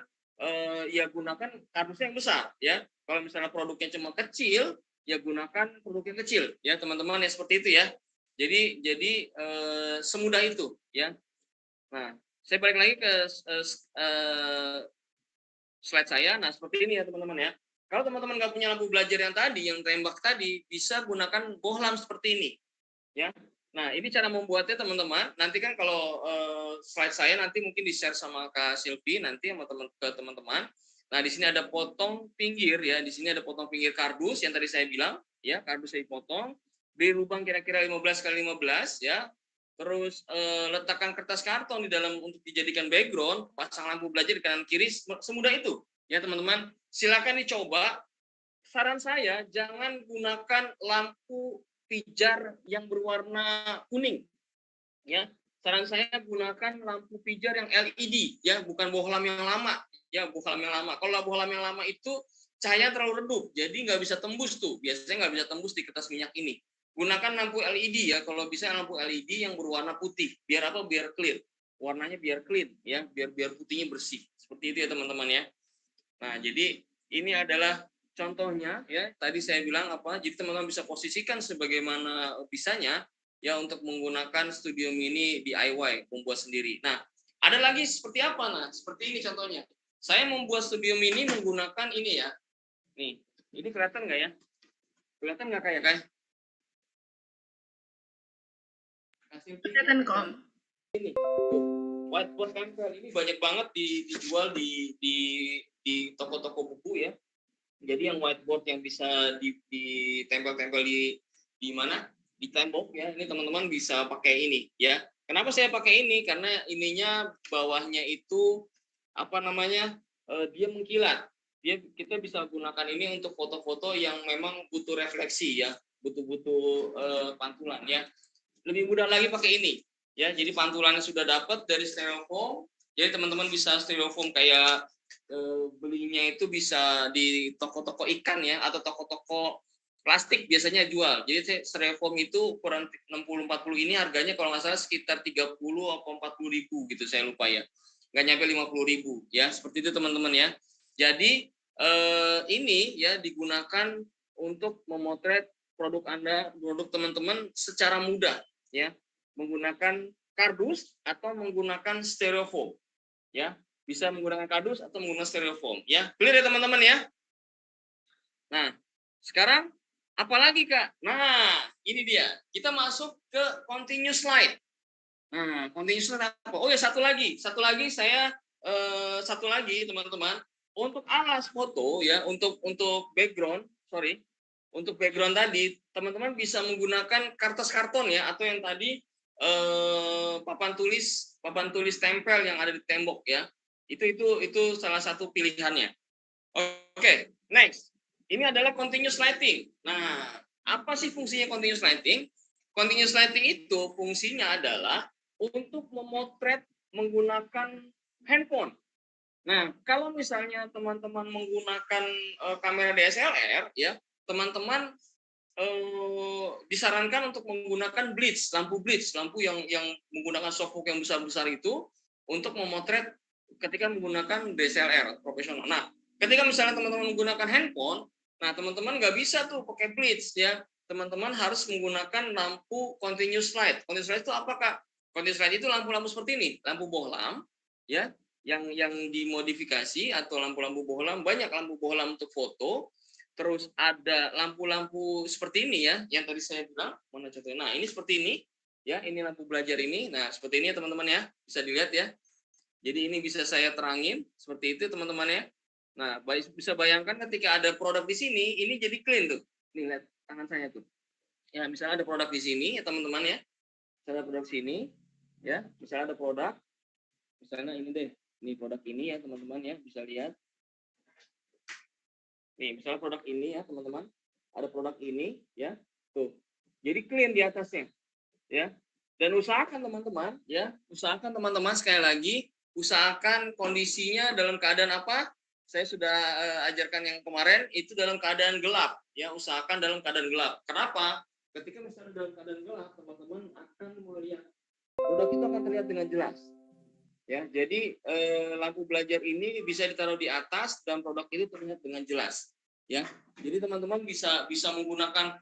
ya gunakan kardusnya yang besar ya. Kalau misalnya produknya cuma kecil, ya gunakan produk yang kecil ya teman-teman ya, seperti itu ya. Jadi semudah itu ya. Nah, saya balik lagi ke slide saya. Nah, seperti ini ya teman-teman ya. Kalau teman-teman nggak punya lampu belajar yang tadi, yang tembak tadi, bisa gunakan bohlam seperti ini. Ya. Nah, ini cara membuatnya teman-teman. Nanti kan kalau slide saya nanti mungkin di-share sama Kak Silvi nanti sama teman-teman. Nah, di sini ada potong pinggir ya. Di sini ada potong pinggir kardus yang tadi saya bilang, ya, kardus saya potong, beri lubang kira-kira 15 kali 15 ya. Terus letakkan kertas karton di dalam untuk dijadikan background, pasang lampu belajar di kanan kiri, semudah itu. Ya, teman-teman. Silakan dicoba. Saran saya jangan gunakan lampu pijar yang berwarna kuning ya. Saran saya gunakan lampu pijar yang LED ya, bukan bohlam yang lama ya. Bohlam yang lama, kalau bohlam yang lama itu cahaya terlalu redup, jadi nggak bisa tembus tuh, biasanya nggak bisa tembus di kertas minyak ini. Gunakan lampu LED ya, kalau bisa lampu LED yang berwarna putih, biar apa? Biar clear, warnanya biar clean ya, biar putihnya bersih, seperti itu ya teman-teman ya. Nah, jadi ini adalah contohnya ya. Tadi saya bilang apa? Jadi teman-teman bisa posisikan sebagaimana bisanya ya untuk menggunakan studio mini DIY, membuat sendiri. Nah, ada lagi seperti apa? Nah, seperti ini contohnya. Saya membuat studio mini menggunakan ini ya. Nih, ini kelihatan nggak ya? Kelihatan nggak kayak? Kelihatan kok. Ini whiteboard tempel ini banyak banget dijual di toko-toko buku ya. Jadi yang whiteboard yang bisa ditempel-tempel di mana? Di tembok ya. Ini teman-teman bisa pakai ini ya. Kenapa saya pakai ini? Karena ininya bawahnya itu apa namanya? Dia mengkilat. Kita bisa gunakan ini untuk foto-foto yang memang butuh refleksi ya, butuh pantulan ya. Lebih mudah lagi pakai ini ya. Jadi pantulannya sudah dapat dari styrofoam. Jadi teman-teman bisa styrofoam kayak belinya itu bisa di toko-toko ikan ya, atau toko-toko plastik biasanya jual. Jadi styrofoam itu ukuran 60-40 ini harganya kalau nggak salah sekitar 30 atau 40 ribu gitu, saya lupa ya. Nggak nyampe 50 ribu ya, seperti itu teman-teman ya. Jadi ini ya digunakan untuk memotret produk Anda, produk teman-teman secara mudah ya, menggunakan kardus atau menggunakan styrofoam ya. Bisa menggunakan kardus atau menggunakan styrofoam ya. Clear ya teman-teman ya. Nah, sekarang apalagi Kak? Nah, ini dia. Kita masuk ke continuous slide. Nah, continuous slide apa? Oh ya, satu lagi saya satu lagi teman-teman. Untuk alas foto ya, untuk background, sorry, untuk background tadi, teman-teman bisa menggunakan kertas karton ya, atau yang tadi papan tulis tempel yang ada di tembok ya. Itu salah satu pilihannya. Oke, next. Ini adalah continuous lighting. Nah, apa sih fungsinya continuous lighting? Continuous lighting itu fungsinya adalah untuk memotret menggunakan handphone. Nah, kalau misalnya teman-teman menggunakan kamera DSLR, ya, teman-teman disarankan untuk menggunakan lampu yang menggunakan softbox yang besar-besar itu untuk memotret ketika menggunakan DSLR profesional. Nah, ketika misalnya teman-teman menggunakan handphone, nah teman-teman nggak bisa tuh pakai blitz ya. Teman-teman harus menggunakan lampu continuous light. Continuous light itu apa Kak? Continuous light itu lampu-lampu seperti ini, lampu bohlam ya, yang dimodifikasi atau lampu-lampu bohlam, banyak lampu bohlam untuk foto. Terus ada lampu-lampu seperti ini ya, yang tadi saya bilang, mana contohnya? Nah, ini seperti ini ya, ini lampu belajar ini. Nah, seperti ini ya teman-teman ya, bisa dilihat ya. Jadi ini bisa saya terangin seperti itu teman-teman ya. Nah, bisa bayangkan ketika ada produk di sini, ini jadi clean tuh. Nih lihat tangan saya tuh. Ya, misalnya ada produk di sini ya teman-teman ya. Misalnya ada produk sini ya, misalnya ada produk, misalnya ini deh. Ini produk ini ya teman-teman ya, bisa lihat. Nih, misalnya produk ini ya teman-teman. Ada produk ini ya. Tuh. Jadi clean di atasnya ya. Dan usahakan teman-teman ya, usahakan teman-teman sekali lagi, usahakan kondisinya dalam keadaan apa? Saya sudah ajarkan yang kemarin, itu dalam keadaan gelap ya, usahakan dalam keadaan gelap. Kenapa? Ketika misalnya dalam keadaan gelap, teman-teman akan melihat produk itu akan terlihat dengan jelas. Ya, jadi lampu belajar ini bisa ditaruh di atas dan produk itu terlihat dengan jelas. Ya, jadi teman-teman bisa menggunakan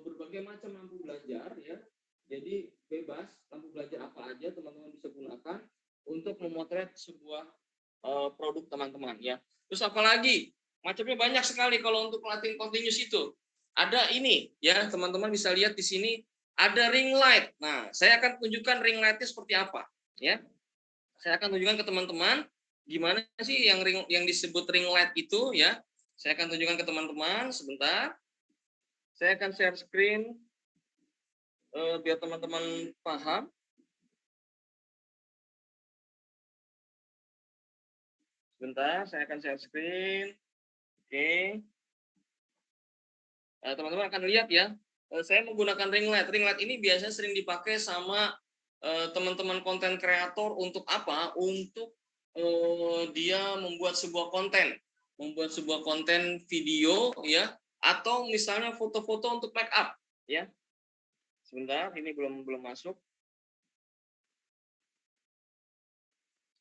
berbagai macam lampu belajar. Ya, jadi bebas lampu belajar apa aja teman-teman bisa gunakan untuk memotret sebuah produk teman-teman. Ya, terus apalagi macamnya banyak sekali kalau untuk lighting continuous itu. Ada ini, ya teman-teman bisa lihat di sini ada ring light. Nah, saya akan tunjukkan ring lightnya seperti apa. Ya. Saya akan tunjukkan ke teman-teman gimana sih yang disebut ring light itu ya. Saya akan tunjukkan ke teman-teman sebentar. Saya akan share screen biar teman-teman paham. Sebentar, saya akan share screen. Oke. Nah, teman-teman akan lihat ya. Saya menggunakan ring light. Ring light ini biasanya sering dipakai sama teman-teman konten kreator untuk apa? Untuk dia membuat sebuah konten video ya, atau misalnya foto-foto untuk make up ya. Sebentar, ini belum masuk.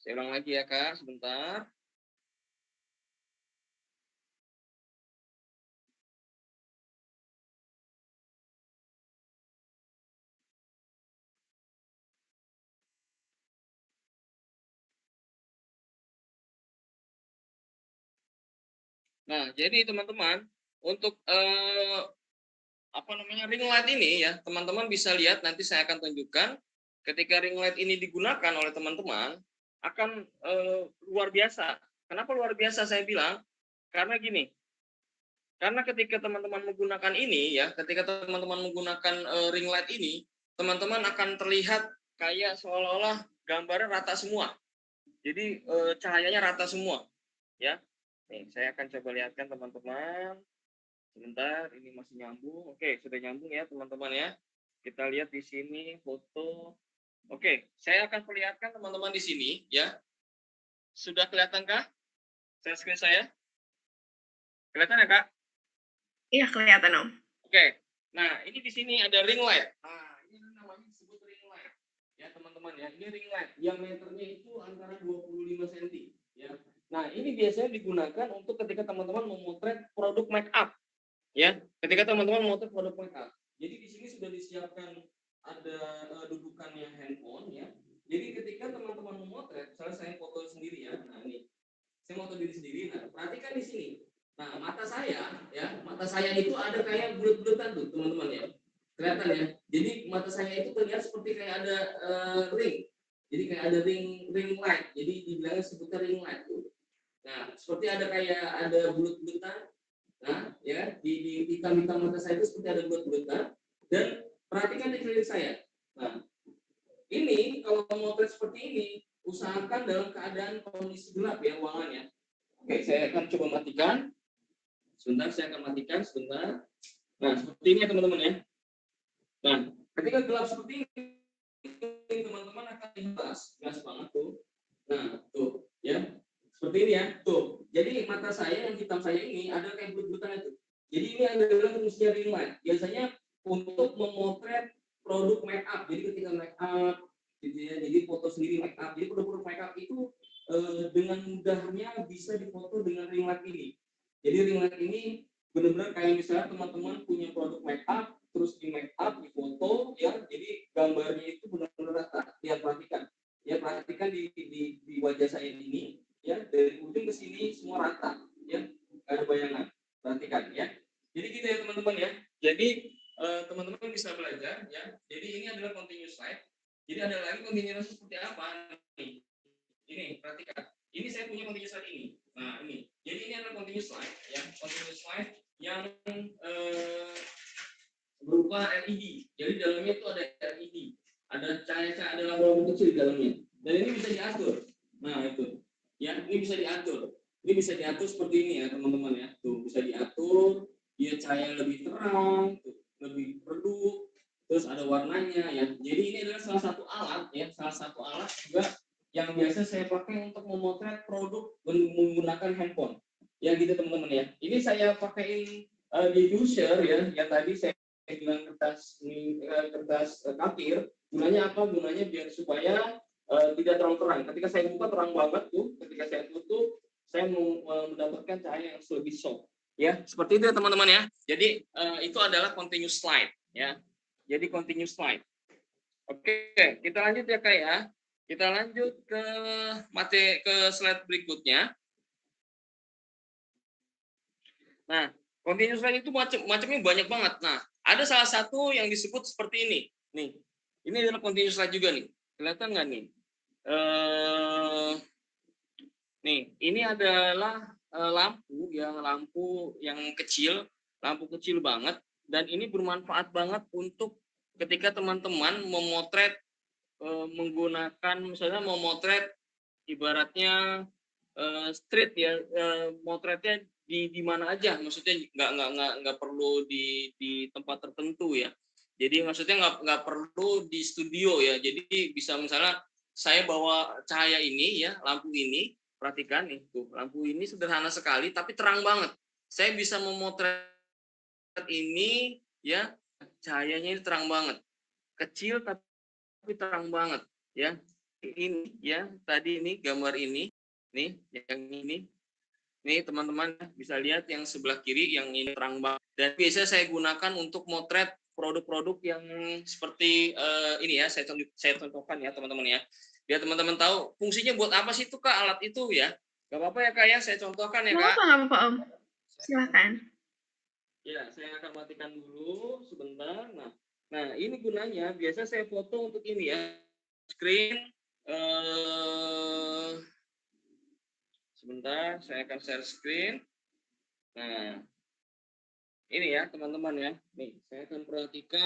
Saya ulang lagi ya Kak, sebentar. Nah, jadi teman-teman, untuk ring light ini ya, teman-teman bisa lihat, nanti saya akan tunjukkan ketika ring light ini digunakan oleh teman-teman akan luar biasa. Kenapa luar biasa saya bilang? Karena gini, karena ketika teman-teman menggunakan ini ya, ketika teman-teman menggunakan ring light ini, teman-teman akan terlihat kayak seolah-olah gambarnya rata semua. Jadi cahayanya rata semua, ya. Nih, saya akan coba lihatkan teman-teman. Sebentar, ini masih nyambung. Oke, sudah nyambung ya teman-teman ya. Kita lihat di sini foto. Oke, saya akan perlihatkan teman-teman di sini ya. Sudah kelihatankah share screen saya? Kelihatan ya Kak? Iya, kelihatan Om. Oke. Nah, ini di sini ada ring light. Nah, ini namanya disebut ring light. Ya, teman-teman ya. Ini ring light. Diameternya itu antara 25 cm. Ya. Nah, ini biasanya digunakan untuk ketika teman-teman memotret produk make up. Ya, ketika teman-teman memotret produk make up. Jadi di sini sudah disiapkan ada dudukannya handphone ya. Jadi ketika teman-teman memotret, misalnya saya foto sendiri ya. Nah, ini saya foto diri sendiri. Nah, perhatikan di sini. Nah, mata saya itu ada kayak bulat-bulatan tuh, teman-teman ya. Kelihatan ya. Jadi mata saya itu terlihat seperti kayak ada ring. Jadi kayak ada ring light. Jadi dibilangnya sebutnya ring light tuh. Nah, seperti ada kayak ada bulat-bulatan. Nah, ya, di hitam-hitam mata saya itu seperti ada bulat-bulatan. Dan perhatikan di keliling saya. Nah, ini kalau motret seperti ini, usahakan dalam keadaan kondisi gelap ya ruangannya. Oke, saya akan coba matikan. Sebentar, saya akan matikan sebentar. Nah, seperti ini ya teman-teman ya. Nah, ketika gelap seperti ini, teman-teman akan jelas banget tuh. Nah, tuh, ya. Seperti ini ya, tuh. Jadi mata saya yang hitam saya ini ada kayak bulat-bulatan itu. Jadi ini adalah fungsinya ring light. Biasanya untuk memotret produk make up. Jadi ketika make up, gitu ya, jadi foto sendiri make up. Jadi produk-produk make up itu dengan mudahnya bisa difoto dengan ring light ini. Jadi ring light ini benar-benar kayak misalnya teman-teman punya produk make up, terus di make up, di foto, ya, jadi gambarnya itu benar-benar rata. Ya, perhatikan di wajah saya ini, ya, dari ujung ke sini semua rata, ya, nggak ada bayangan. Perhatikan, ya. Jadi gitu ya teman-teman ya. Jadi teman-teman bisa belajar, ya. Jadi ini adalah continuous slide. Jadi ada lagi continuous seperti apa nih? Ini perhatikan. Ini saya punya continuous slide ini. Nah ini. Jadi ini adalah continuous slide, ya. Continuous slide yang berupa LED. Jadi dalamnya itu ada LED. Ada cahaya-cahaya, ada lampu kecil di dalamnya. Dan ini bisa diatur. Nah itu. Ya, ini bisa diatur. Ini bisa diatur seperti ini ya teman-teman ya. Tuh bisa diatur. Dia cahaya lebih terang, tuh, lebih redup. Terus ada warnanya ya. Jadi ini adalah salah satu alat ya. Salah satu alat juga yang biasa saya pakai untuk memotret produk menggunakan handphone. Ya gitu teman-teman ya. Ini saya pakaiin diffuser ya. Yang tadi saya bilang kertas kapir. Gunanya apa? Gunanya biar supaya tidak terlalu terang. Ketika saya buka terang banget tuh, ketika saya tutup, saya mendapatkan cahaya yang lebih soft. Ya, seperti itu ya teman-teman ya. Jadi itu adalah continuous slide ya. Jadi continuous slide. Oke, kita lanjut ya Kak ya. Kita lanjut ke slide berikutnya. Nah, continuous slide itu macamnya banyak banget. Nah, ada salah satu yang disebut seperti ini. Nih, ini adalah continuous slide juga nih. Kelihatan nggak nih? Nih, ini adalah lampu yang kecil, lampu kecil banget, dan ini bermanfaat banget untuk ketika teman-teman memotret menggunakan misalnya memotret ibaratnya street ya, motretnya di mana aja, maksudnya nggak perlu di tempat tertentu ya. Jadi maksudnya nggak perlu di studio ya. Jadi bisa misalnya saya bawa cahaya ini ya, lampu ini, perhatikan nih tuh, lampu ini sederhana sekali tapi terang banget. Saya bisa memotret ini ya, cahayanya ini terang banget, kecil tapi terang banget ya. Ini ya, tadi ini gambar ini nih, yang ini teman-teman bisa lihat yang sebelah kiri yang ini terang banget. Dan biasa saya gunakan untuk motret produk-produk yang seperti ini ya, saya contohkan ya teman-teman ya. Biar teman-teman tahu fungsinya buat apa sih itu Kak alat itu ya. Gak apa-apa ya Kak ya, saya contohkan ya Kak. Nggak apa-apa Om. Silakan. Ya, saya akan matikan dulu sebentar. Nah ini gunanya biasa saya foto untuk ini ya. Screen sebentar, saya akan share screen. Nah, ini ya teman-teman ya. Nih, saya akan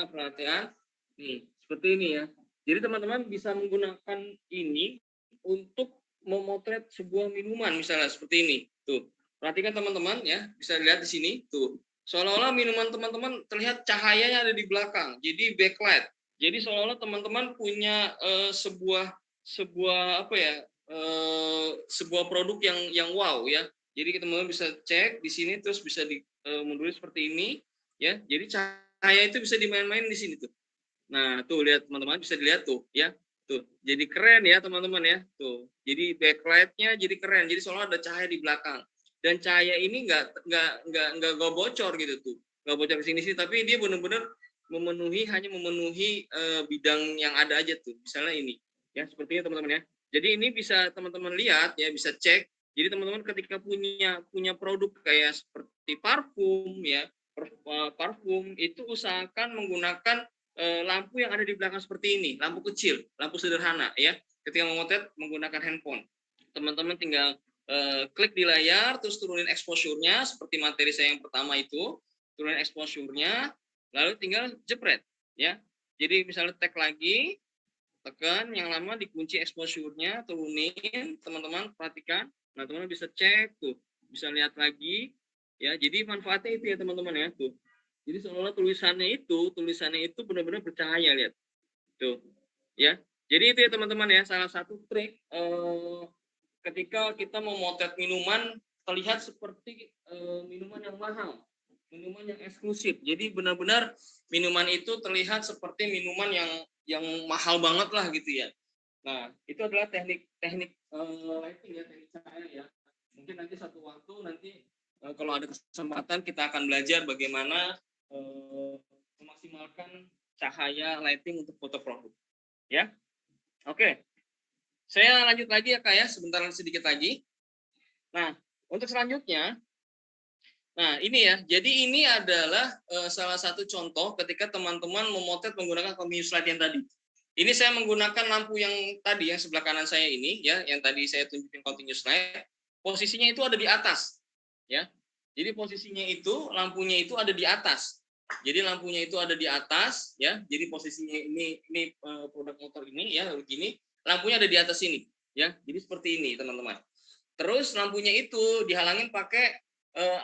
perhatian. Nih, seperti ini ya. Jadi teman-teman bisa menggunakan ini untuk memotret sebuah minuman misalnya seperti ini. Tuh. Perhatikan teman-teman ya, bisa lihat di sini tuh. Seolah-olah minuman teman-teman terlihat cahayanya ada di belakang. Jadi backlight. Jadi seolah-olah teman-teman punya sebuah apa ya? Sebuah produk yang wow ya. Jadi teman-teman bisa cek di sini terus bisa mundur seperti ini ya. Jadi cahaya itu bisa dimain-main di sini tuh. Nah, tuh lihat teman-teman, bisa dilihat tuh, ya. Tuh, jadi keren ya teman-teman ya. Tuh, jadi backlight-nya jadi keren. Jadi seolah ada cahaya di belakang. Dan cahaya ini nggak bocor gitu tuh, nggak bocor ke sini sih. Tapi dia benar-benar hanya memenuhi bidang yang ada aja tuh. Misalnya ini, ya seperti ini teman-teman ya. Jadi ini bisa teman-teman lihat ya, bisa cek. Jadi teman-teman ketika punya produk kayak seperti parfum ya, parfum itu usahakan menggunakan lampu yang ada di belakang seperti ini, lampu kecil, lampu sederhana ya. Ketika memotret menggunakan handphone, teman-teman tinggal klik di layar, terus turunin exposure-nya seperti materi saya yang pertama itu, turunin exposure-nya, lalu tinggal jepret ya. Jadi misalnya tag lagi, tekan yang lama, dikunci exposure-nya, turunin, teman-teman perhatikan. Nah teman-teman bisa cek tuh, bisa lihat lagi ya. Jadi manfaatnya itu ya teman-teman ya tuh. Jadi seolah tulisannya itu benar-benar bercahaya, lihat tuh ya. Jadi itu ya teman-teman ya, salah satu trik ketika kita memotret minuman terlihat seperti minuman yang mahal, minuman yang eksklusif. Jadi benar-benar minuman itu terlihat seperti minuman yang mahal banget lah gitu ya. Nah itu adalah teknik lighting ya, teknik cahaya ya. Mungkin nanti satu waktu nanti kalau ada kesempatan kita akan belajar bagaimana memaksimalkan cahaya lighting untuk foto produk ya. Oke, saya lanjut lagi ya Kak ya, sebentar sedikit lagi. Nah untuk selanjutnya, nah ini ya, jadi ini adalah salah satu contoh ketika teman-teman memotret menggunakan continuous light yang tadi. Ini saya menggunakan lampu yang tadi yang sebelah kanan saya ini ya, yang tadi saya tunjukin continuous light, posisinya itu ada di atas ya. Jadi posisinya itu lampunya itu ada di atas. Jadi lampunya itu ada di atas ya. Jadi posisinya ini produk motor ini ya begini, lampunya ada di atas sini ya. Jadi seperti ini teman-teman. Terus lampunya itu dihalangin pakai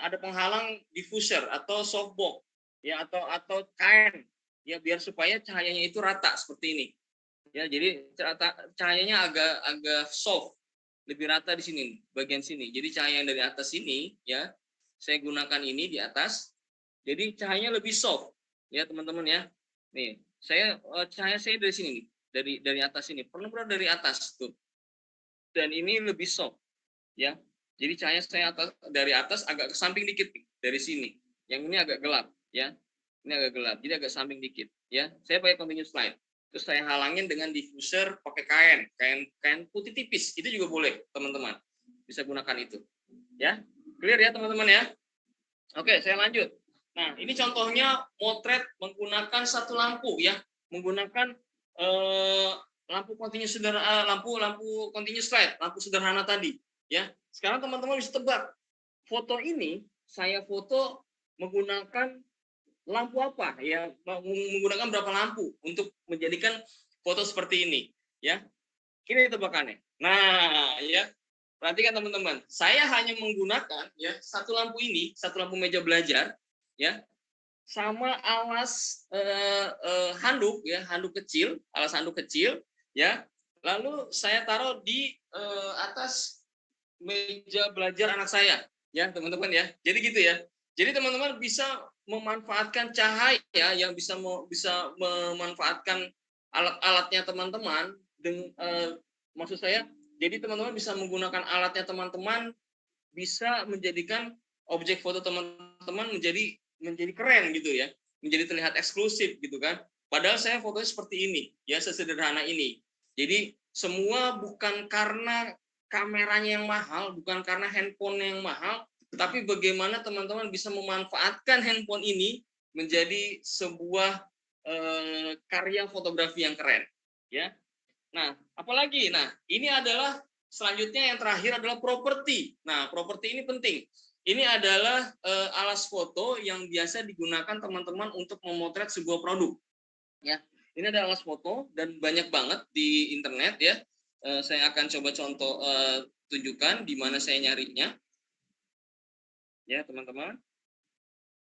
ada penghalang diffuser atau softbox ya, atau kain ya, biar supaya cahayanya itu rata seperti ini ya. Jadi cahayanya agak soft, lebih rata di sini bagian sini. Jadi cahaya yang dari atas ini ya, saya gunakan ini di atas, jadi cahayanya lebih soft ya teman-teman ya. Nih cahaya saya dari sini nih, dari atas ini, benar-benar dari atas tuh, dan ini lebih soft ya. Jadi cahaya saya dari atas agak ke samping dikit nih, dari sini. Yang ini agak gelap ya. Ini agak gelap, jadi agak samping dikit ya. Saya pakai continuous light. Terus saya halangin dengan diffuser pakai kain putih tipis. Itu juga boleh, teman-teman. Bisa gunakan itu. Ya. Clear ya, teman-teman ya? Oke, saya lanjut. Nah, ini contohnya motret menggunakan satu lampu ya. Menggunakan lampu continuous sederhana, lampu continuous light, lampu sederhana tadi ya. Sekarang teman-teman bisa tebak, foto ini saya foto menggunakan lampu apa ya, menggunakan berapa lampu untuk menjadikan foto seperti ini ya. Ini tebakannya. Nah ya, perhatikan teman-teman, saya hanya menggunakan ya satu lampu ini, satu lampu meja belajar ya, sama alas handuk ya, alas handuk kecil ya. Lalu saya taruh di atas meja belajar anak saya ya teman-teman ya. Jadi gitu ya. Jadi teman-teman bisa memanfaatkan cahaya yang bisa memanfaatkan alat-alatnya teman-teman dengan maksud saya, jadi teman-teman bisa menggunakan alatnya teman-teman, bisa menjadikan objek foto teman-teman menjadi keren gitu ya, menjadi terlihat eksklusif gitu kan. Padahal saya fotonya seperti ini ya, sesederhana ini. Jadi semua bukan karena kameranya yang mahal, bukan karena handphone yang mahal, tapi bagaimana teman-teman bisa memanfaatkan handphone ini menjadi sebuah karya fotografi yang keren ya. Nah, apalagi? Nah, ini adalah selanjutnya, yang terakhir adalah properti. Nah, properti ini penting. Ini adalah alas foto yang biasa digunakan teman-teman untuk memotret sebuah produk. Ya, ini adalah alas foto dan banyak banget di internet ya. Saya akan coba contoh tunjukkan di mana saya nyarinya. Ya, teman-teman.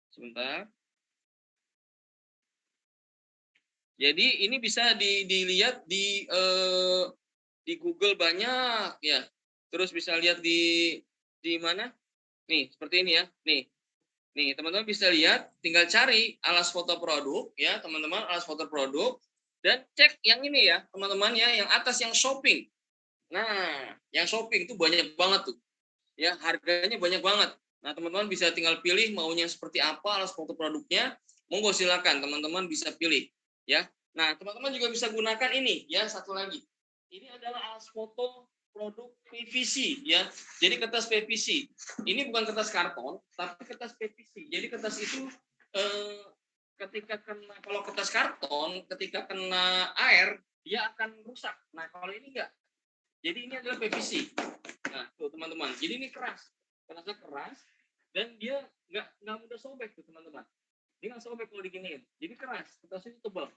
Sebentar. Jadi ini bisa dilihat di Google banyak ya. Terus bisa lihat di mana? Nih, seperti ini ya. Nih. Nih, teman-teman bisa lihat, tinggal cari alas foto produk ya, teman-teman, alas foto produk dan cek yang ini ya, teman-teman ya, yang atas yang shopping. Nah, yang shopping itu banyak banget tuh. Ya, harganya banyak banget. Nah, teman-teman bisa tinggal pilih maunya seperti apa alas foto produknya. Monggo silakan teman-teman bisa pilih ya. Nah, teman-teman juga bisa gunakan ini ya, satu lagi. Ini adalah alas foto produk PVC ya. Jadi kertas PVC. Ini bukan kertas karton, tapi kertas PVC. Jadi kertas itu ketika kena, kalau kertas karton ketika kena air dia akan rusak. Nah, kalau ini enggak. Jadi ini adalah PVC. Nah, tuh teman-teman. Jadi ini keras. Kerasnya keras dan dia nggak mudah sobek tuh teman-teman. Dia nggak sobek kalau diginiin. Jadi keras. Kertasnya itu tebal.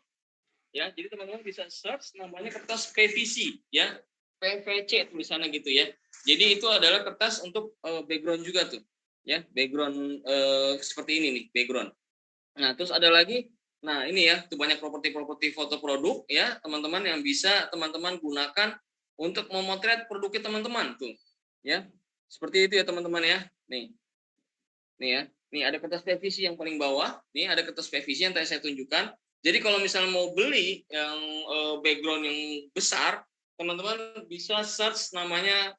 Ya, jadi teman-teman bisa search namanya kertas PVC ya. PVC tulisannya gitu ya. Jadi itu adalah kertas untuk background juga tuh. Ya, background seperti ini nih, background. Nah, terus ada lagi, nah ini ya, tuh banyak properti-properti foto produk ya, teman-teman yang bisa teman-teman gunakan untuk memotret produknya teman-teman tuh. Ya. Seperti itu ya teman-teman ya. Nih. Nih ya. Nih ada kertas PVC yang paling bawah, nih ada kertas PVC yang tadi saya tunjukkan. Jadi kalau misalnya mau beli yang background yang besar, teman-teman bisa search namanya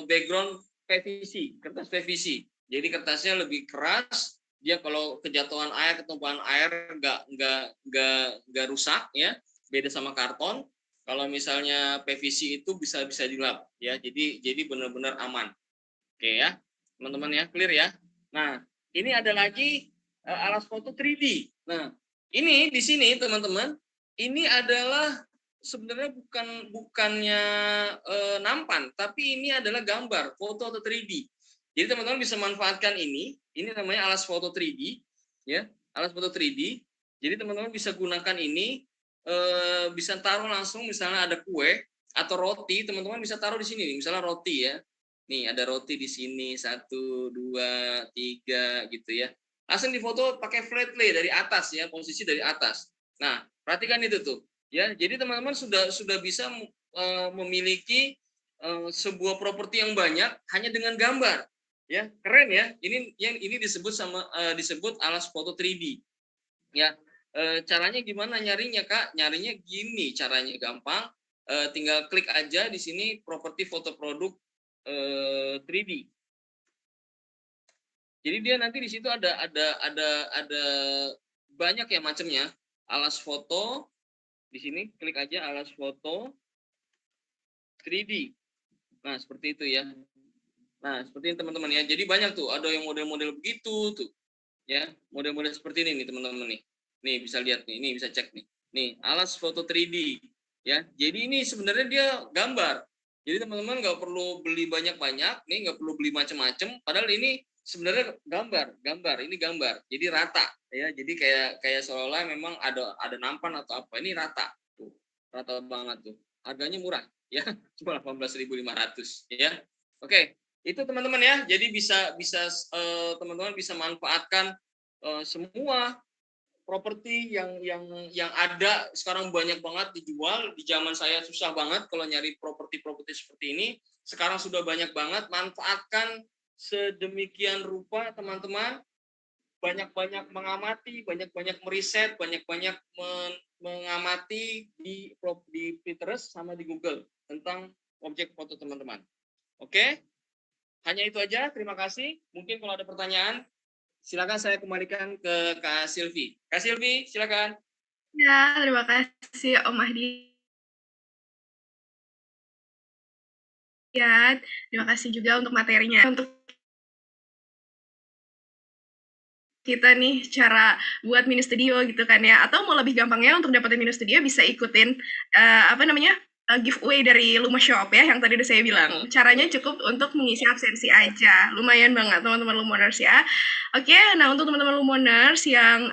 background PVC, kertas PVC. Jadi kertasnya lebih keras, dia kalau kejatuhan air, ketumpahan air nggak rusak ya, beda sama karton. Kalau misalnya PVC itu bisa dilap ya, jadi benar-benar aman. Oke ya, teman-teman ya, clear ya. Nah, ini ada lagi alas foto 3D. Nah, ini di sini teman-teman, ini adalah sebenarnya bukannya nampan, tapi ini adalah gambar foto atau 3D. Jadi teman-teman bisa manfaatkan ini namanya alas foto 3D, ya, alas foto 3D. Jadi teman-teman bisa gunakan ini, bisa taruh langsung, misalnya ada kue atau roti, teman-teman bisa taruh di sini, misalnya roti ya. Nih ada roti di sini 1, 2, 3 gitu ya. Langsung difoto pakai flat lay dari atas ya, posisi dari atas. Nah, perhatikan itu tuh. Ya, jadi teman-teman sudah bisa memiliki sebuah properti yang banyak hanya dengan gambar. Ya, keren ya. Ini disebut alas foto 3D. Ya. Caranya gimana nyarinya, Kak? Nyarinya gini, caranya gampang. Tinggal klik aja di sini properti foto produk 3D. Jadi dia nanti di situ ada banyak ya macamnya. Alas foto di sini klik aja alas foto 3D. Nah, seperti itu ya. Nah, seperti ini teman-teman ya. Jadi banyak tuh, ada yang model-model begitu tuh. Ya, model-model seperti ini nih teman-teman nih. Nih bisa lihat nih, ini bisa cek nih. Nih, alas foto 3D ya. Jadi ini sebenarnya dia gambar. Jadi teman-teman nggak perlu beli banyak-banyak, nih nggak perlu beli macam-macam. Padahal ini sebenarnya gambar. Ini gambar. Jadi rata ya. Jadi kayak seolah-olah memang ada nampan atau apa. Ini rata tuh, rata banget tuh. Harganya murah ya, cuma 18.500 ya. Oke, itu teman-teman ya. Jadi bisa teman-teman bisa manfaatkan semua properti yang ada sekarang banyak banget dijual. Di zaman saya susah banget kalau nyari properti seperti ini. Sekarang sudah banyak banget. Manfaatkan sedemikian rupa teman-teman. Banyak-banyak mengamati, banyak-banyak meriset, banyak-banyak mengamati di Pinterest sama di Google tentang objek foto teman-teman. Oke? Hanya itu aja. Terima kasih. Mungkin kalau ada pertanyaan, silakan saya kembalikan ke Kak Silvi. Kak Silvi, silakan. Ya, terima kasih Om Mahdi. Ya, terima kasih juga untuk materinya. Untuk kita nih cara buat mini studio gitu kan ya, atau mau lebih gampangnya untuk dapetin mini studio bisa ikutin giveaway dari Luma Shop ya yang tadi udah saya bilang. Caranya cukup untuk mengisi absensi aja, lumayan banget teman-teman Lumoners ya. Oke, nah untuk teman-teman Lumoners yang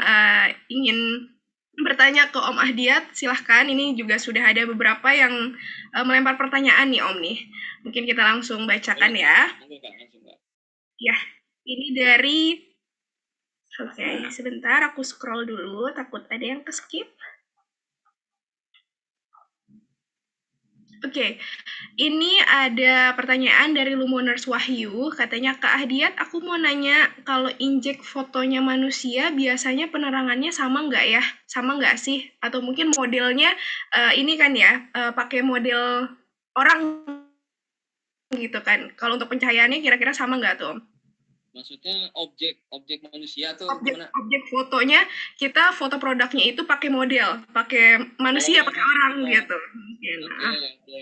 ingin bertanya ke Om Ahdiat, silahkan. Ini juga sudah ada beberapa yang melempar pertanyaan nih Om nih. Mungkin kita langsung bacakan ya. Ya, ini dari Oke, sebentar aku scroll dulu, takut ada yang ke-skip. Oke, ini ada pertanyaan dari Lumoners Wahyu, katanya, "Kak Ahdiat, aku mau nanya, kalau injek fotonya manusia biasanya penerangannya sama nggak ya? Sama nggak sih? Atau mungkin modelnya, ini kan ya, pakai model orang gitu kan. Kalau untuk pencahayaannya kira-kira sama nggak tuh?" Maksudnya objek manusia atau Objek gimana? objek fotonya, kita foto produknya itu pakai model, pakai manusia, pakai orang Oh, gitu, mungkin. oke, oke.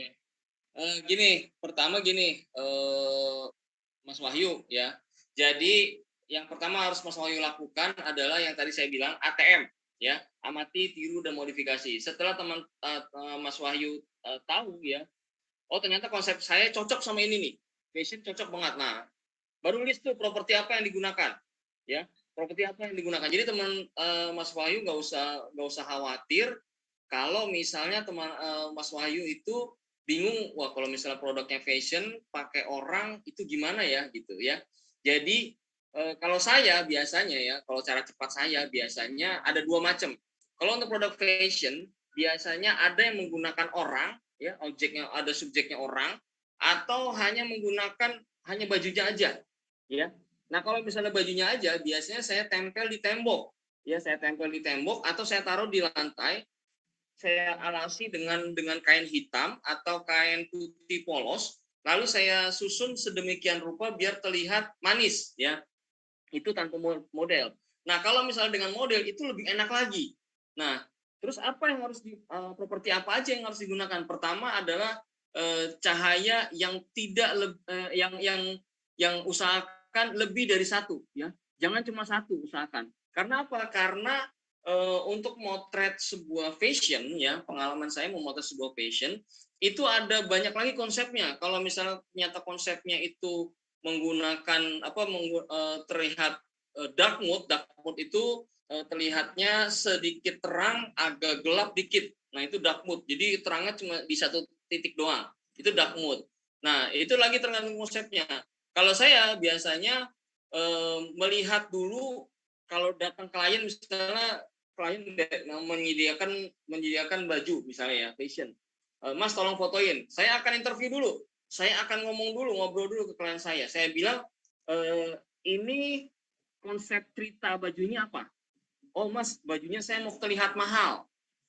Gini, pertama gini, Mas Wahyu ya. Jadi yang pertama harus Mas Wahyu lakukan adalah yang tadi saya bilang ATM ya, amati, tiru dan modifikasi. Setelah Mas Wahyu tahu ya, oh ternyata konsep saya cocok sama ini nih, fashion cocok banget. Nah, baru list tuh properti apa yang digunakan, ya, properti apa yang digunakan. Jadi Mas Wahyu nggak usah khawatir kalau misalnya Mas Wahyu itu bingung, wah kalau misalnya produknya fashion pakai orang itu gimana ya gitu ya. Jadi kalau saya biasanya ya, kalau cara cepat saya biasanya ada dua macam. Kalau untuk produk fashion biasanya ada yang menggunakan orang, ya objeknya ada subjeknya orang, atau hanya bajunya aja, ya. Nah kalau misalnya bajunya aja, biasanya saya tempel di tembok, ya saya tempel di tembok atau saya taruh di lantai, saya alasi dengan kain hitam atau kain putih polos, lalu saya susun sedemikian rupa biar terlihat manis, ya. Itu tanpa model. Nah, kalau misalnya dengan model itu lebih enak lagi. Nah, terus apa yang properti apa aja yang harus digunakan? Pertama adalah cahaya yang tidak yang usahakan lebih dari satu, ya. Jangan cuma satu usahakan. Karena apa? Karena untuk motret sebuah fashion, ya, pengalaman saya memotret sebuah fashion itu ada banyak lagi konsepnya. Kalau misalnya ternyata konsepnya itu menggunakan terlihat dark mode itu terlihatnya sedikit terang, agak gelap dikit. Nah, itu dark mode. Jadi terangnya cuma di satu titik doang. Itu dark mode. Nah, itu lagi tergantung konsepnya. Kalau saya biasanya melihat dulu kalau datang klien, misalnya klien menyediakan baju misalnya ya, fashion. Mas tolong fotoin. Saya akan interview dulu. Saya akan ngobrol dulu ke klien saya. Saya bilang, ini konsep cerita bajunya apa? Oh mas, bajunya saya mau terlihat mahal.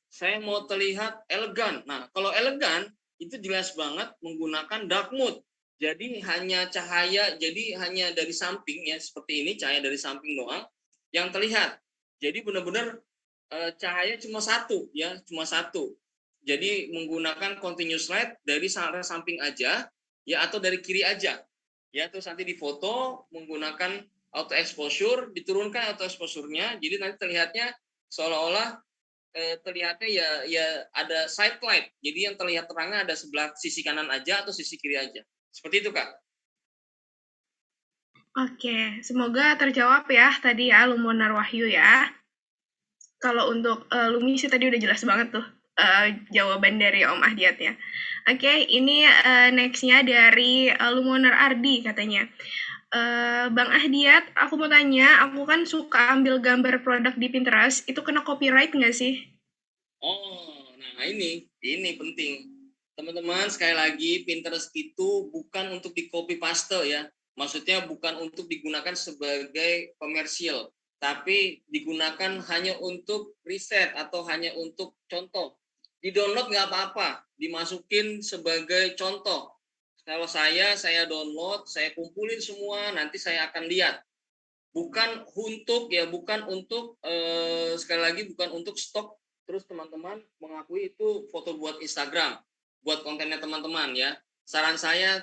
Saya mau terlihat elegan. Nah, kalau elegan, itu jelas banget menggunakan dark mode. Jadi hanya dari samping ya, seperti ini, cahaya dari samping doang yang terlihat. Jadi benar-benar cahaya cuma satu ya, cuma satu. Jadi menggunakan continuous light dari samping aja ya, atau dari kiri aja. Ya, terus nanti difoto menggunakan auto exposure, diturunkan auto exposure-nya, jadi nanti terlihatnya seolah-olah terlihatnya ya ada side light. Jadi yang terlihat terangnya ada sebelah sisi kanan aja atau sisi kiri aja. Seperti itu, Kak. Oke, semoga terjawab ya tadi ya Lumonar Wahyu ya. Kalau untuk Lumi sih tadi udah jelas banget tuh jawaban dari Om Ahdiatnya. Oke, ini next-nya dari Lumonar Ardi katanya. Bang Ahdiat, aku mau tanya, aku kan suka ambil gambar produk di Pinterest, itu kena copyright nggak sih? Oh, nah ini penting. Teman-teman, sekali lagi Pinterest itu bukan untuk di copy paste ya. Maksudnya bukan untuk digunakan sebagai komersial, tapi digunakan hanya untuk riset atau hanya untuk contoh. Di-download nggak apa-apa, dimasukin sebagai contoh. Kalau saya download, saya kumpulin semua, nanti saya akan lihat. Bukan untuk sekali lagi bukan untuk stok terus teman-teman mengakui itu foto buat Instagram, buat kontennya teman-teman ya. Saran saya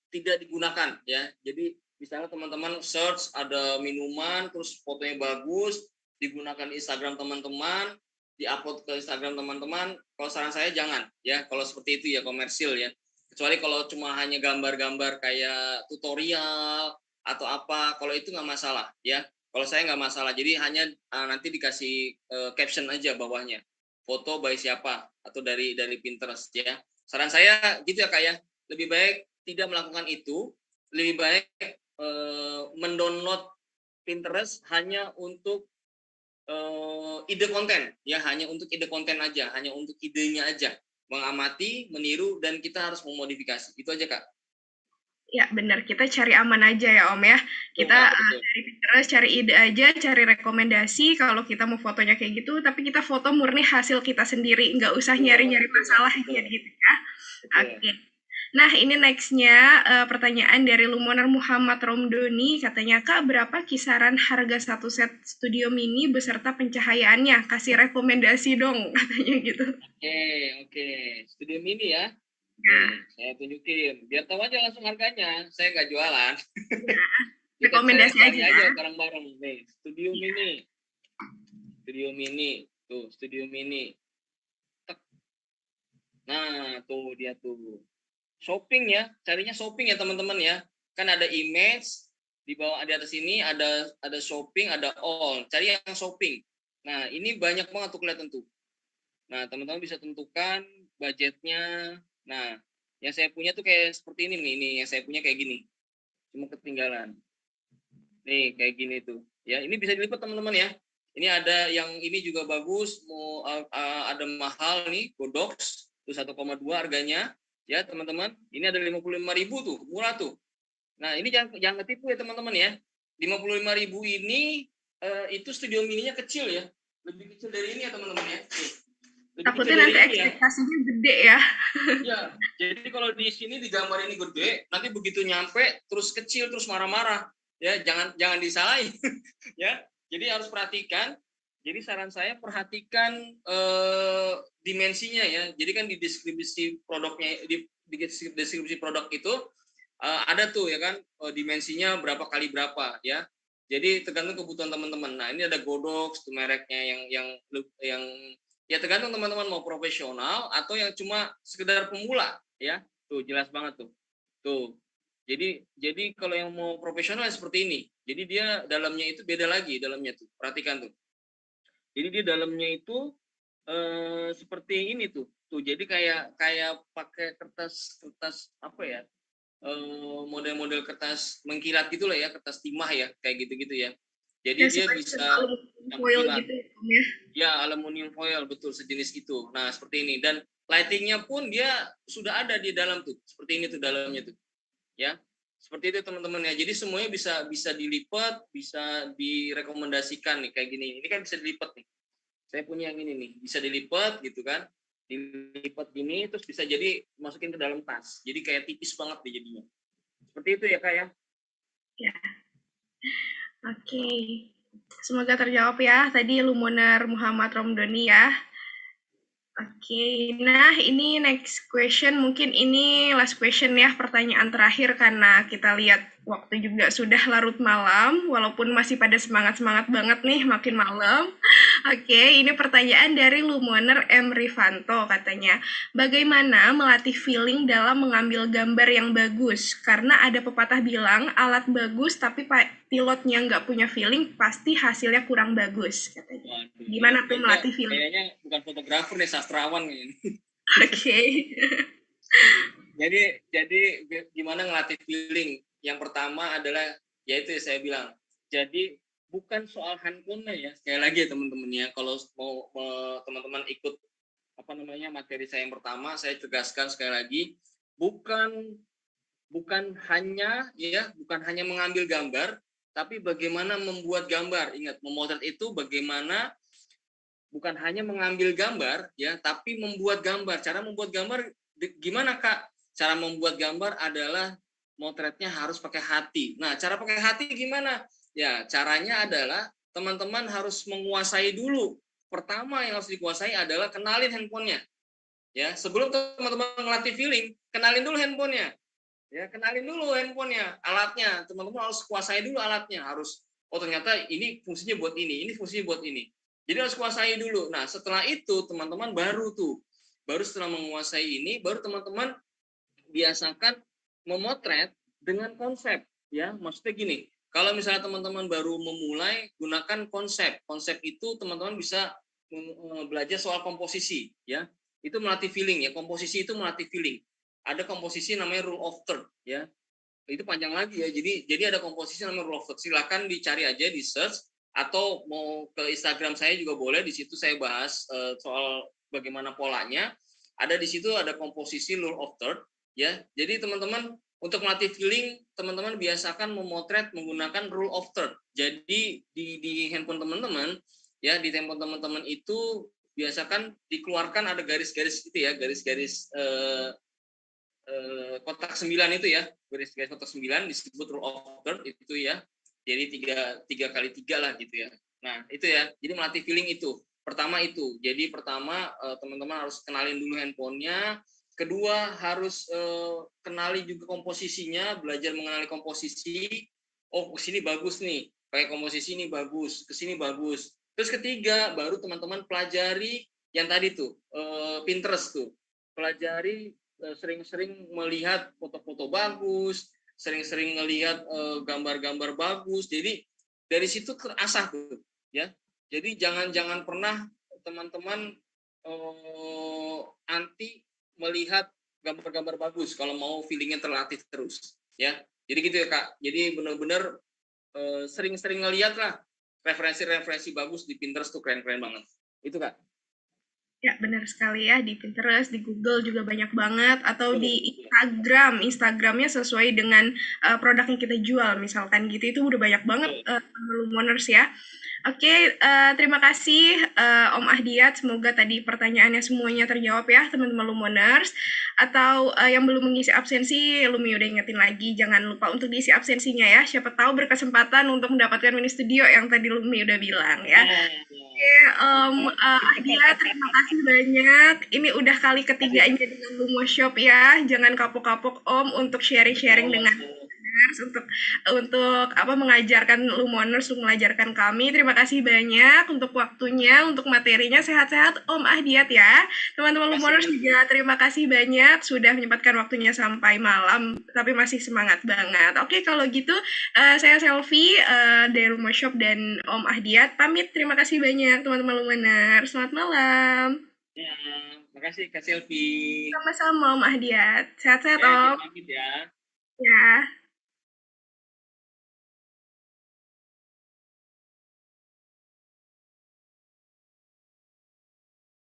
tidak digunakan ya. Jadi misalnya teman-teman search ada minuman terus fotonya bagus, digunakan di Instagram teman-teman, diupload ke Instagram teman-teman. Kalau saran saya jangan ya, kalau seperti itu ya komersil ya. Kecuali kalau cuma hanya gambar-gambar kayak tutorial atau apa, kalau itu nggak masalah ya. Kalau saya nggak masalah, jadi hanya nanti dikasih caption aja bawahnya, foto by siapa atau dari Pinterest ya. Saran saya gitu ya Kak ya, lebih baik tidak melakukan itu, lebih baik mendownload Pinterest hanya untuk ide konten ya, hanya untuk ide konten aja, hanya untuk idenya aja. mengamati, meniru, dan kita harus memodifikasi. Itu aja, Kak. Ya, benar. Kita cari aman aja ya, Om ya. Kita Betul. dari Pinterest cari ide aja, cari rekomendasi kalau kita mau fotonya kayak gitu, tapi kita foto murni hasil kita sendiri, nggak usah nyari-nyari masalah kayak gitu ya. Oke. Nah, ini next-nya pertanyaan dari Lumoner Muhammad Romdoni, katanya, Kak, berapa kisaran harga satu set studio mini beserta pencahayaannya? Kasih rekomendasi dong, katanya gitu. Oke. Studio mini ya. Ya, Saya tunjukin. Biar tahu aja langsung harganya. Saya nggak jualan. rekomendasi Saya aja cari ya. aja bareng-bareng. Nih, studio mini. Studio mini. Tuh, studio mini. Tek. Nah, tuh dia tuh. Shopping ya. Carinya shopping ya, teman-teman ya. Kan ada image. Di bawah, di atas ini ada shopping, ada all. Cari yang shopping. Nah, ini banyak banget tuh kelihatan tuh. Nah, teman-teman bisa tentukan budgetnya. Nah, yang saya punya tuh kayak seperti ini nih. Ini yang saya punya kayak gini. Cuma ketinggalan. Nih, kayak gini tuh. Ya, ini bisa dilipat teman-teman ya. Ini ada yang ini juga bagus, mau ada mahal nih, Godox tuh 1,2 harganya. Ya, teman-teman. Ini ada 55.000 tuh, murah tuh. Nah, ini jangan ketipu ya, teman-teman ya. 55.000 ini itu studio mininya kecil ya. Lebih kecil dari ini ya, teman-teman ya. Lebih Takutnya kecil dari nanti ini ya. ekspektasinya gede ya. Ya, jadi kalau di sini digambar ini gede, nanti begitu nyampe terus kecil terus marah-marah. Ya, jangan disalahin. Ya, jadi harus perhatikan. Jadi saran saya perhatikan dimensinya ya. Jadi kan di deskripsi produknya, di deskripsi produk itu ada tuh ya kan dimensinya berapa kali berapa ya. Jadi tergantung kebutuhan teman-teman. Nah, ini ada Godox tuh mereknya yang ya tergantung teman-teman mau profesional atau yang cuma sekedar pemula ya. Tuh jelas banget tuh. Tuh. Jadi kalau yang mau profesional seperti ini. Jadi dia dalamnya itu beda lagi dalamnya tuh. Perhatikan tuh. Jadi dia dalamnya itu seperti ini tuh. Tuh jadi kayak pakai kertas apa ya? Model-model kertas mengkilat gitulah ya, kertas timah ya, kayak gitu-gitu ya. Jadi Ya, dia semacam bisa aluminium foil mengkilat. gitu ya, Om ya. Ya, aluminium foil betul sejenis itu. Nah, seperti ini dan lightingnya pun dia sudah ada di dalam tuh. Seperti ini tuh dalamnya tuh. Ya. Seperti itu teman-teman ya. Jadi semuanya bisa dilipat, bisa direkomendasikan nih kayak gini. Ini kan bisa dilipat nih. Saya punya yang ini nih, bisa dilipat gitu kan. Dilipat gini terus bisa jadi masukin ke dalam tas. Jadi kayak tipis banget nih jadinya. Seperti itu ya, Kak ya. Ya, oke. Semoga terjawab ya. Tadi Lumoner Muhammad Romdoni ya. Oke, nah ini next question, mungkin ini last question ya, pertanyaan terakhir karena kita lihat waktu juga sudah larut malam, walaupun masih pada semangat-semangat banget nih, makin malam. Oke, ini pertanyaan dari Lumoner M. Rivanto, katanya, bagaimana melatih feeling dalam mengambil gambar yang bagus? Karena ada pepatah bilang, alat bagus tapi pilotnya nggak punya feeling, pasti hasilnya kurang bagus, katanya. Waduh, Gimana tuh melatih feeling? kayaknya bukan fotografer nih, sastrawan ini. Oke. Jadi gimana ngelatih feeling? Yang pertama adalah yaitu saya bilang. Jadi bukan soal handphone ya. Sekali lagi ya teman-teman ya, kalau mau teman-teman ikut apa namanya materi saya yang pertama, saya tegaskan sekali lagi, bukan hanya mengambil gambar, tapi bagaimana membuat gambar. Ingat, memotret itu bagaimana bukan hanya mengambil gambar ya, tapi membuat gambar. Cara membuat gambar gimana, Kak? Cara membuat gambar adalah motretnya harus pakai hati. Nah, cara pakai hati gimana? Ya, caranya adalah teman-teman harus menguasai dulu. Pertama yang harus dikuasai adalah kenalin handphonenya. Ya, sebelum teman-teman ngelatih feeling, kenalin dulu handphonenya. Ya, kenalin dulu handphonenya, alatnya. Teman-teman harus kuasai dulu alatnya. Harus, oh ternyata ini fungsinya buat ini fungsinya buat ini. Jadi harus kuasai dulu. Nah, setelah itu teman-teman baru setelah menguasai ini, baru teman-teman biasakan memotret dengan konsep. Ya, maksudnya gini, kalau misalnya teman-teman baru memulai, gunakan konsep. Konsep itu teman-teman bisa belajar soal komposisi. Ya, itu melatih feeling ya. Komposisi itu melatih feeling. Ada komposisi namanya rule of third. Ya, itu panjang lagi ya. Jadi ada komposisi namanya rule of third. Silakan dicari aja di search atau mau ke Instagram saya juga boleh. Di situ saya bahas soal bagaimana polanya. ada di situ ada komposisi rule of third ya. Jadi teman-teman untuk melatih feeling, teman-teman biasakan memotret menggunakan rule of third. Jadi di handphone teman-teman ya, di handphone teman-teman itu biasakan dikeluarkan ada garis-garis gitu ya, garis-garis kotak 9 itu ya, garis-garis kotak 9 disebut rule of third itu ya. Jadi tiga kali tiga lah gitu ya. Nah itu ya, jadi melatih feeling itu. Pertama itu, jadi pertama teman-teman harus kenalin dulu handphonenya. Kedua harus kenali juga komposisinya, belajar mengenali komposisi. Oh kesini bagus nih, pakai komposisi ini bagus, kesini bagus. Terus ketiga baru teman-teman pelajari yang tadi tuh Pinterest tuh, pelajari sering-sering melihat foto-foto bagus, sering-sering ngelihat gambar-gambar bagus. Jadi dari situ terasah tuh, ya. Jadi jangan pernah teman-teman anti melihat gambar-gambar bagus kalau mau feelingnya terlatih terus, ya. Jadi gitu ya Kak. Jadi benar-benar sering-sering ngelihat lah referensi-referensi bagus di Pinterest tuh keren-keren banget. Itu Kak. Ya, benar sekali ya. Di Pinterest, di Google juga banyak banget. Atau di Instagram. Instagramnya sesuai dengan produk yang kita jual, misalkan gitu. Itu udah banyak banget Lumoners ya. Oke, terima kasih Om Ahdiat. Semoga tadi pertanyaannya semuanya terjawab ya, teman-teman Lumoners. Atau yang belum mengisi absensi, Lumi udah ingetin lagi. Jangan lupa untuk diisi absensinya ya. Siapa tahu berkesempatan untuk mendapatkan mini studio yang tadi Lumi udah bilang ya. Oke, Ahdia, terima kasih banyak. Ini udah kali ketiganya dengan Lumo Shop ya. Jangan kapok-kapok Om untuk sharing-sharing dengan Lumoners, untuk apa mengajarkan Lumoners, untuk mengajarkan kami. Terima kasih banyak untuk waktunya, untuk materinya. Sehat-sehat Om Ahdiat ya. Teman-teman Lumoners juga terima kasih banyak sudah menyempatkan waktunya sampai malam, tapi masih semangat banget. Oke, kalau gitu saya Selfie dari Rumah Shop dan Om Ahdiat pamit. Terima kasih banyak teman-teman Lumener. Selamat malam. Ya, makasih Kak Selvi. Sama-sama Om Ahdiat. Sehat-sehat Ya, Om. kita pamit ya. Ya.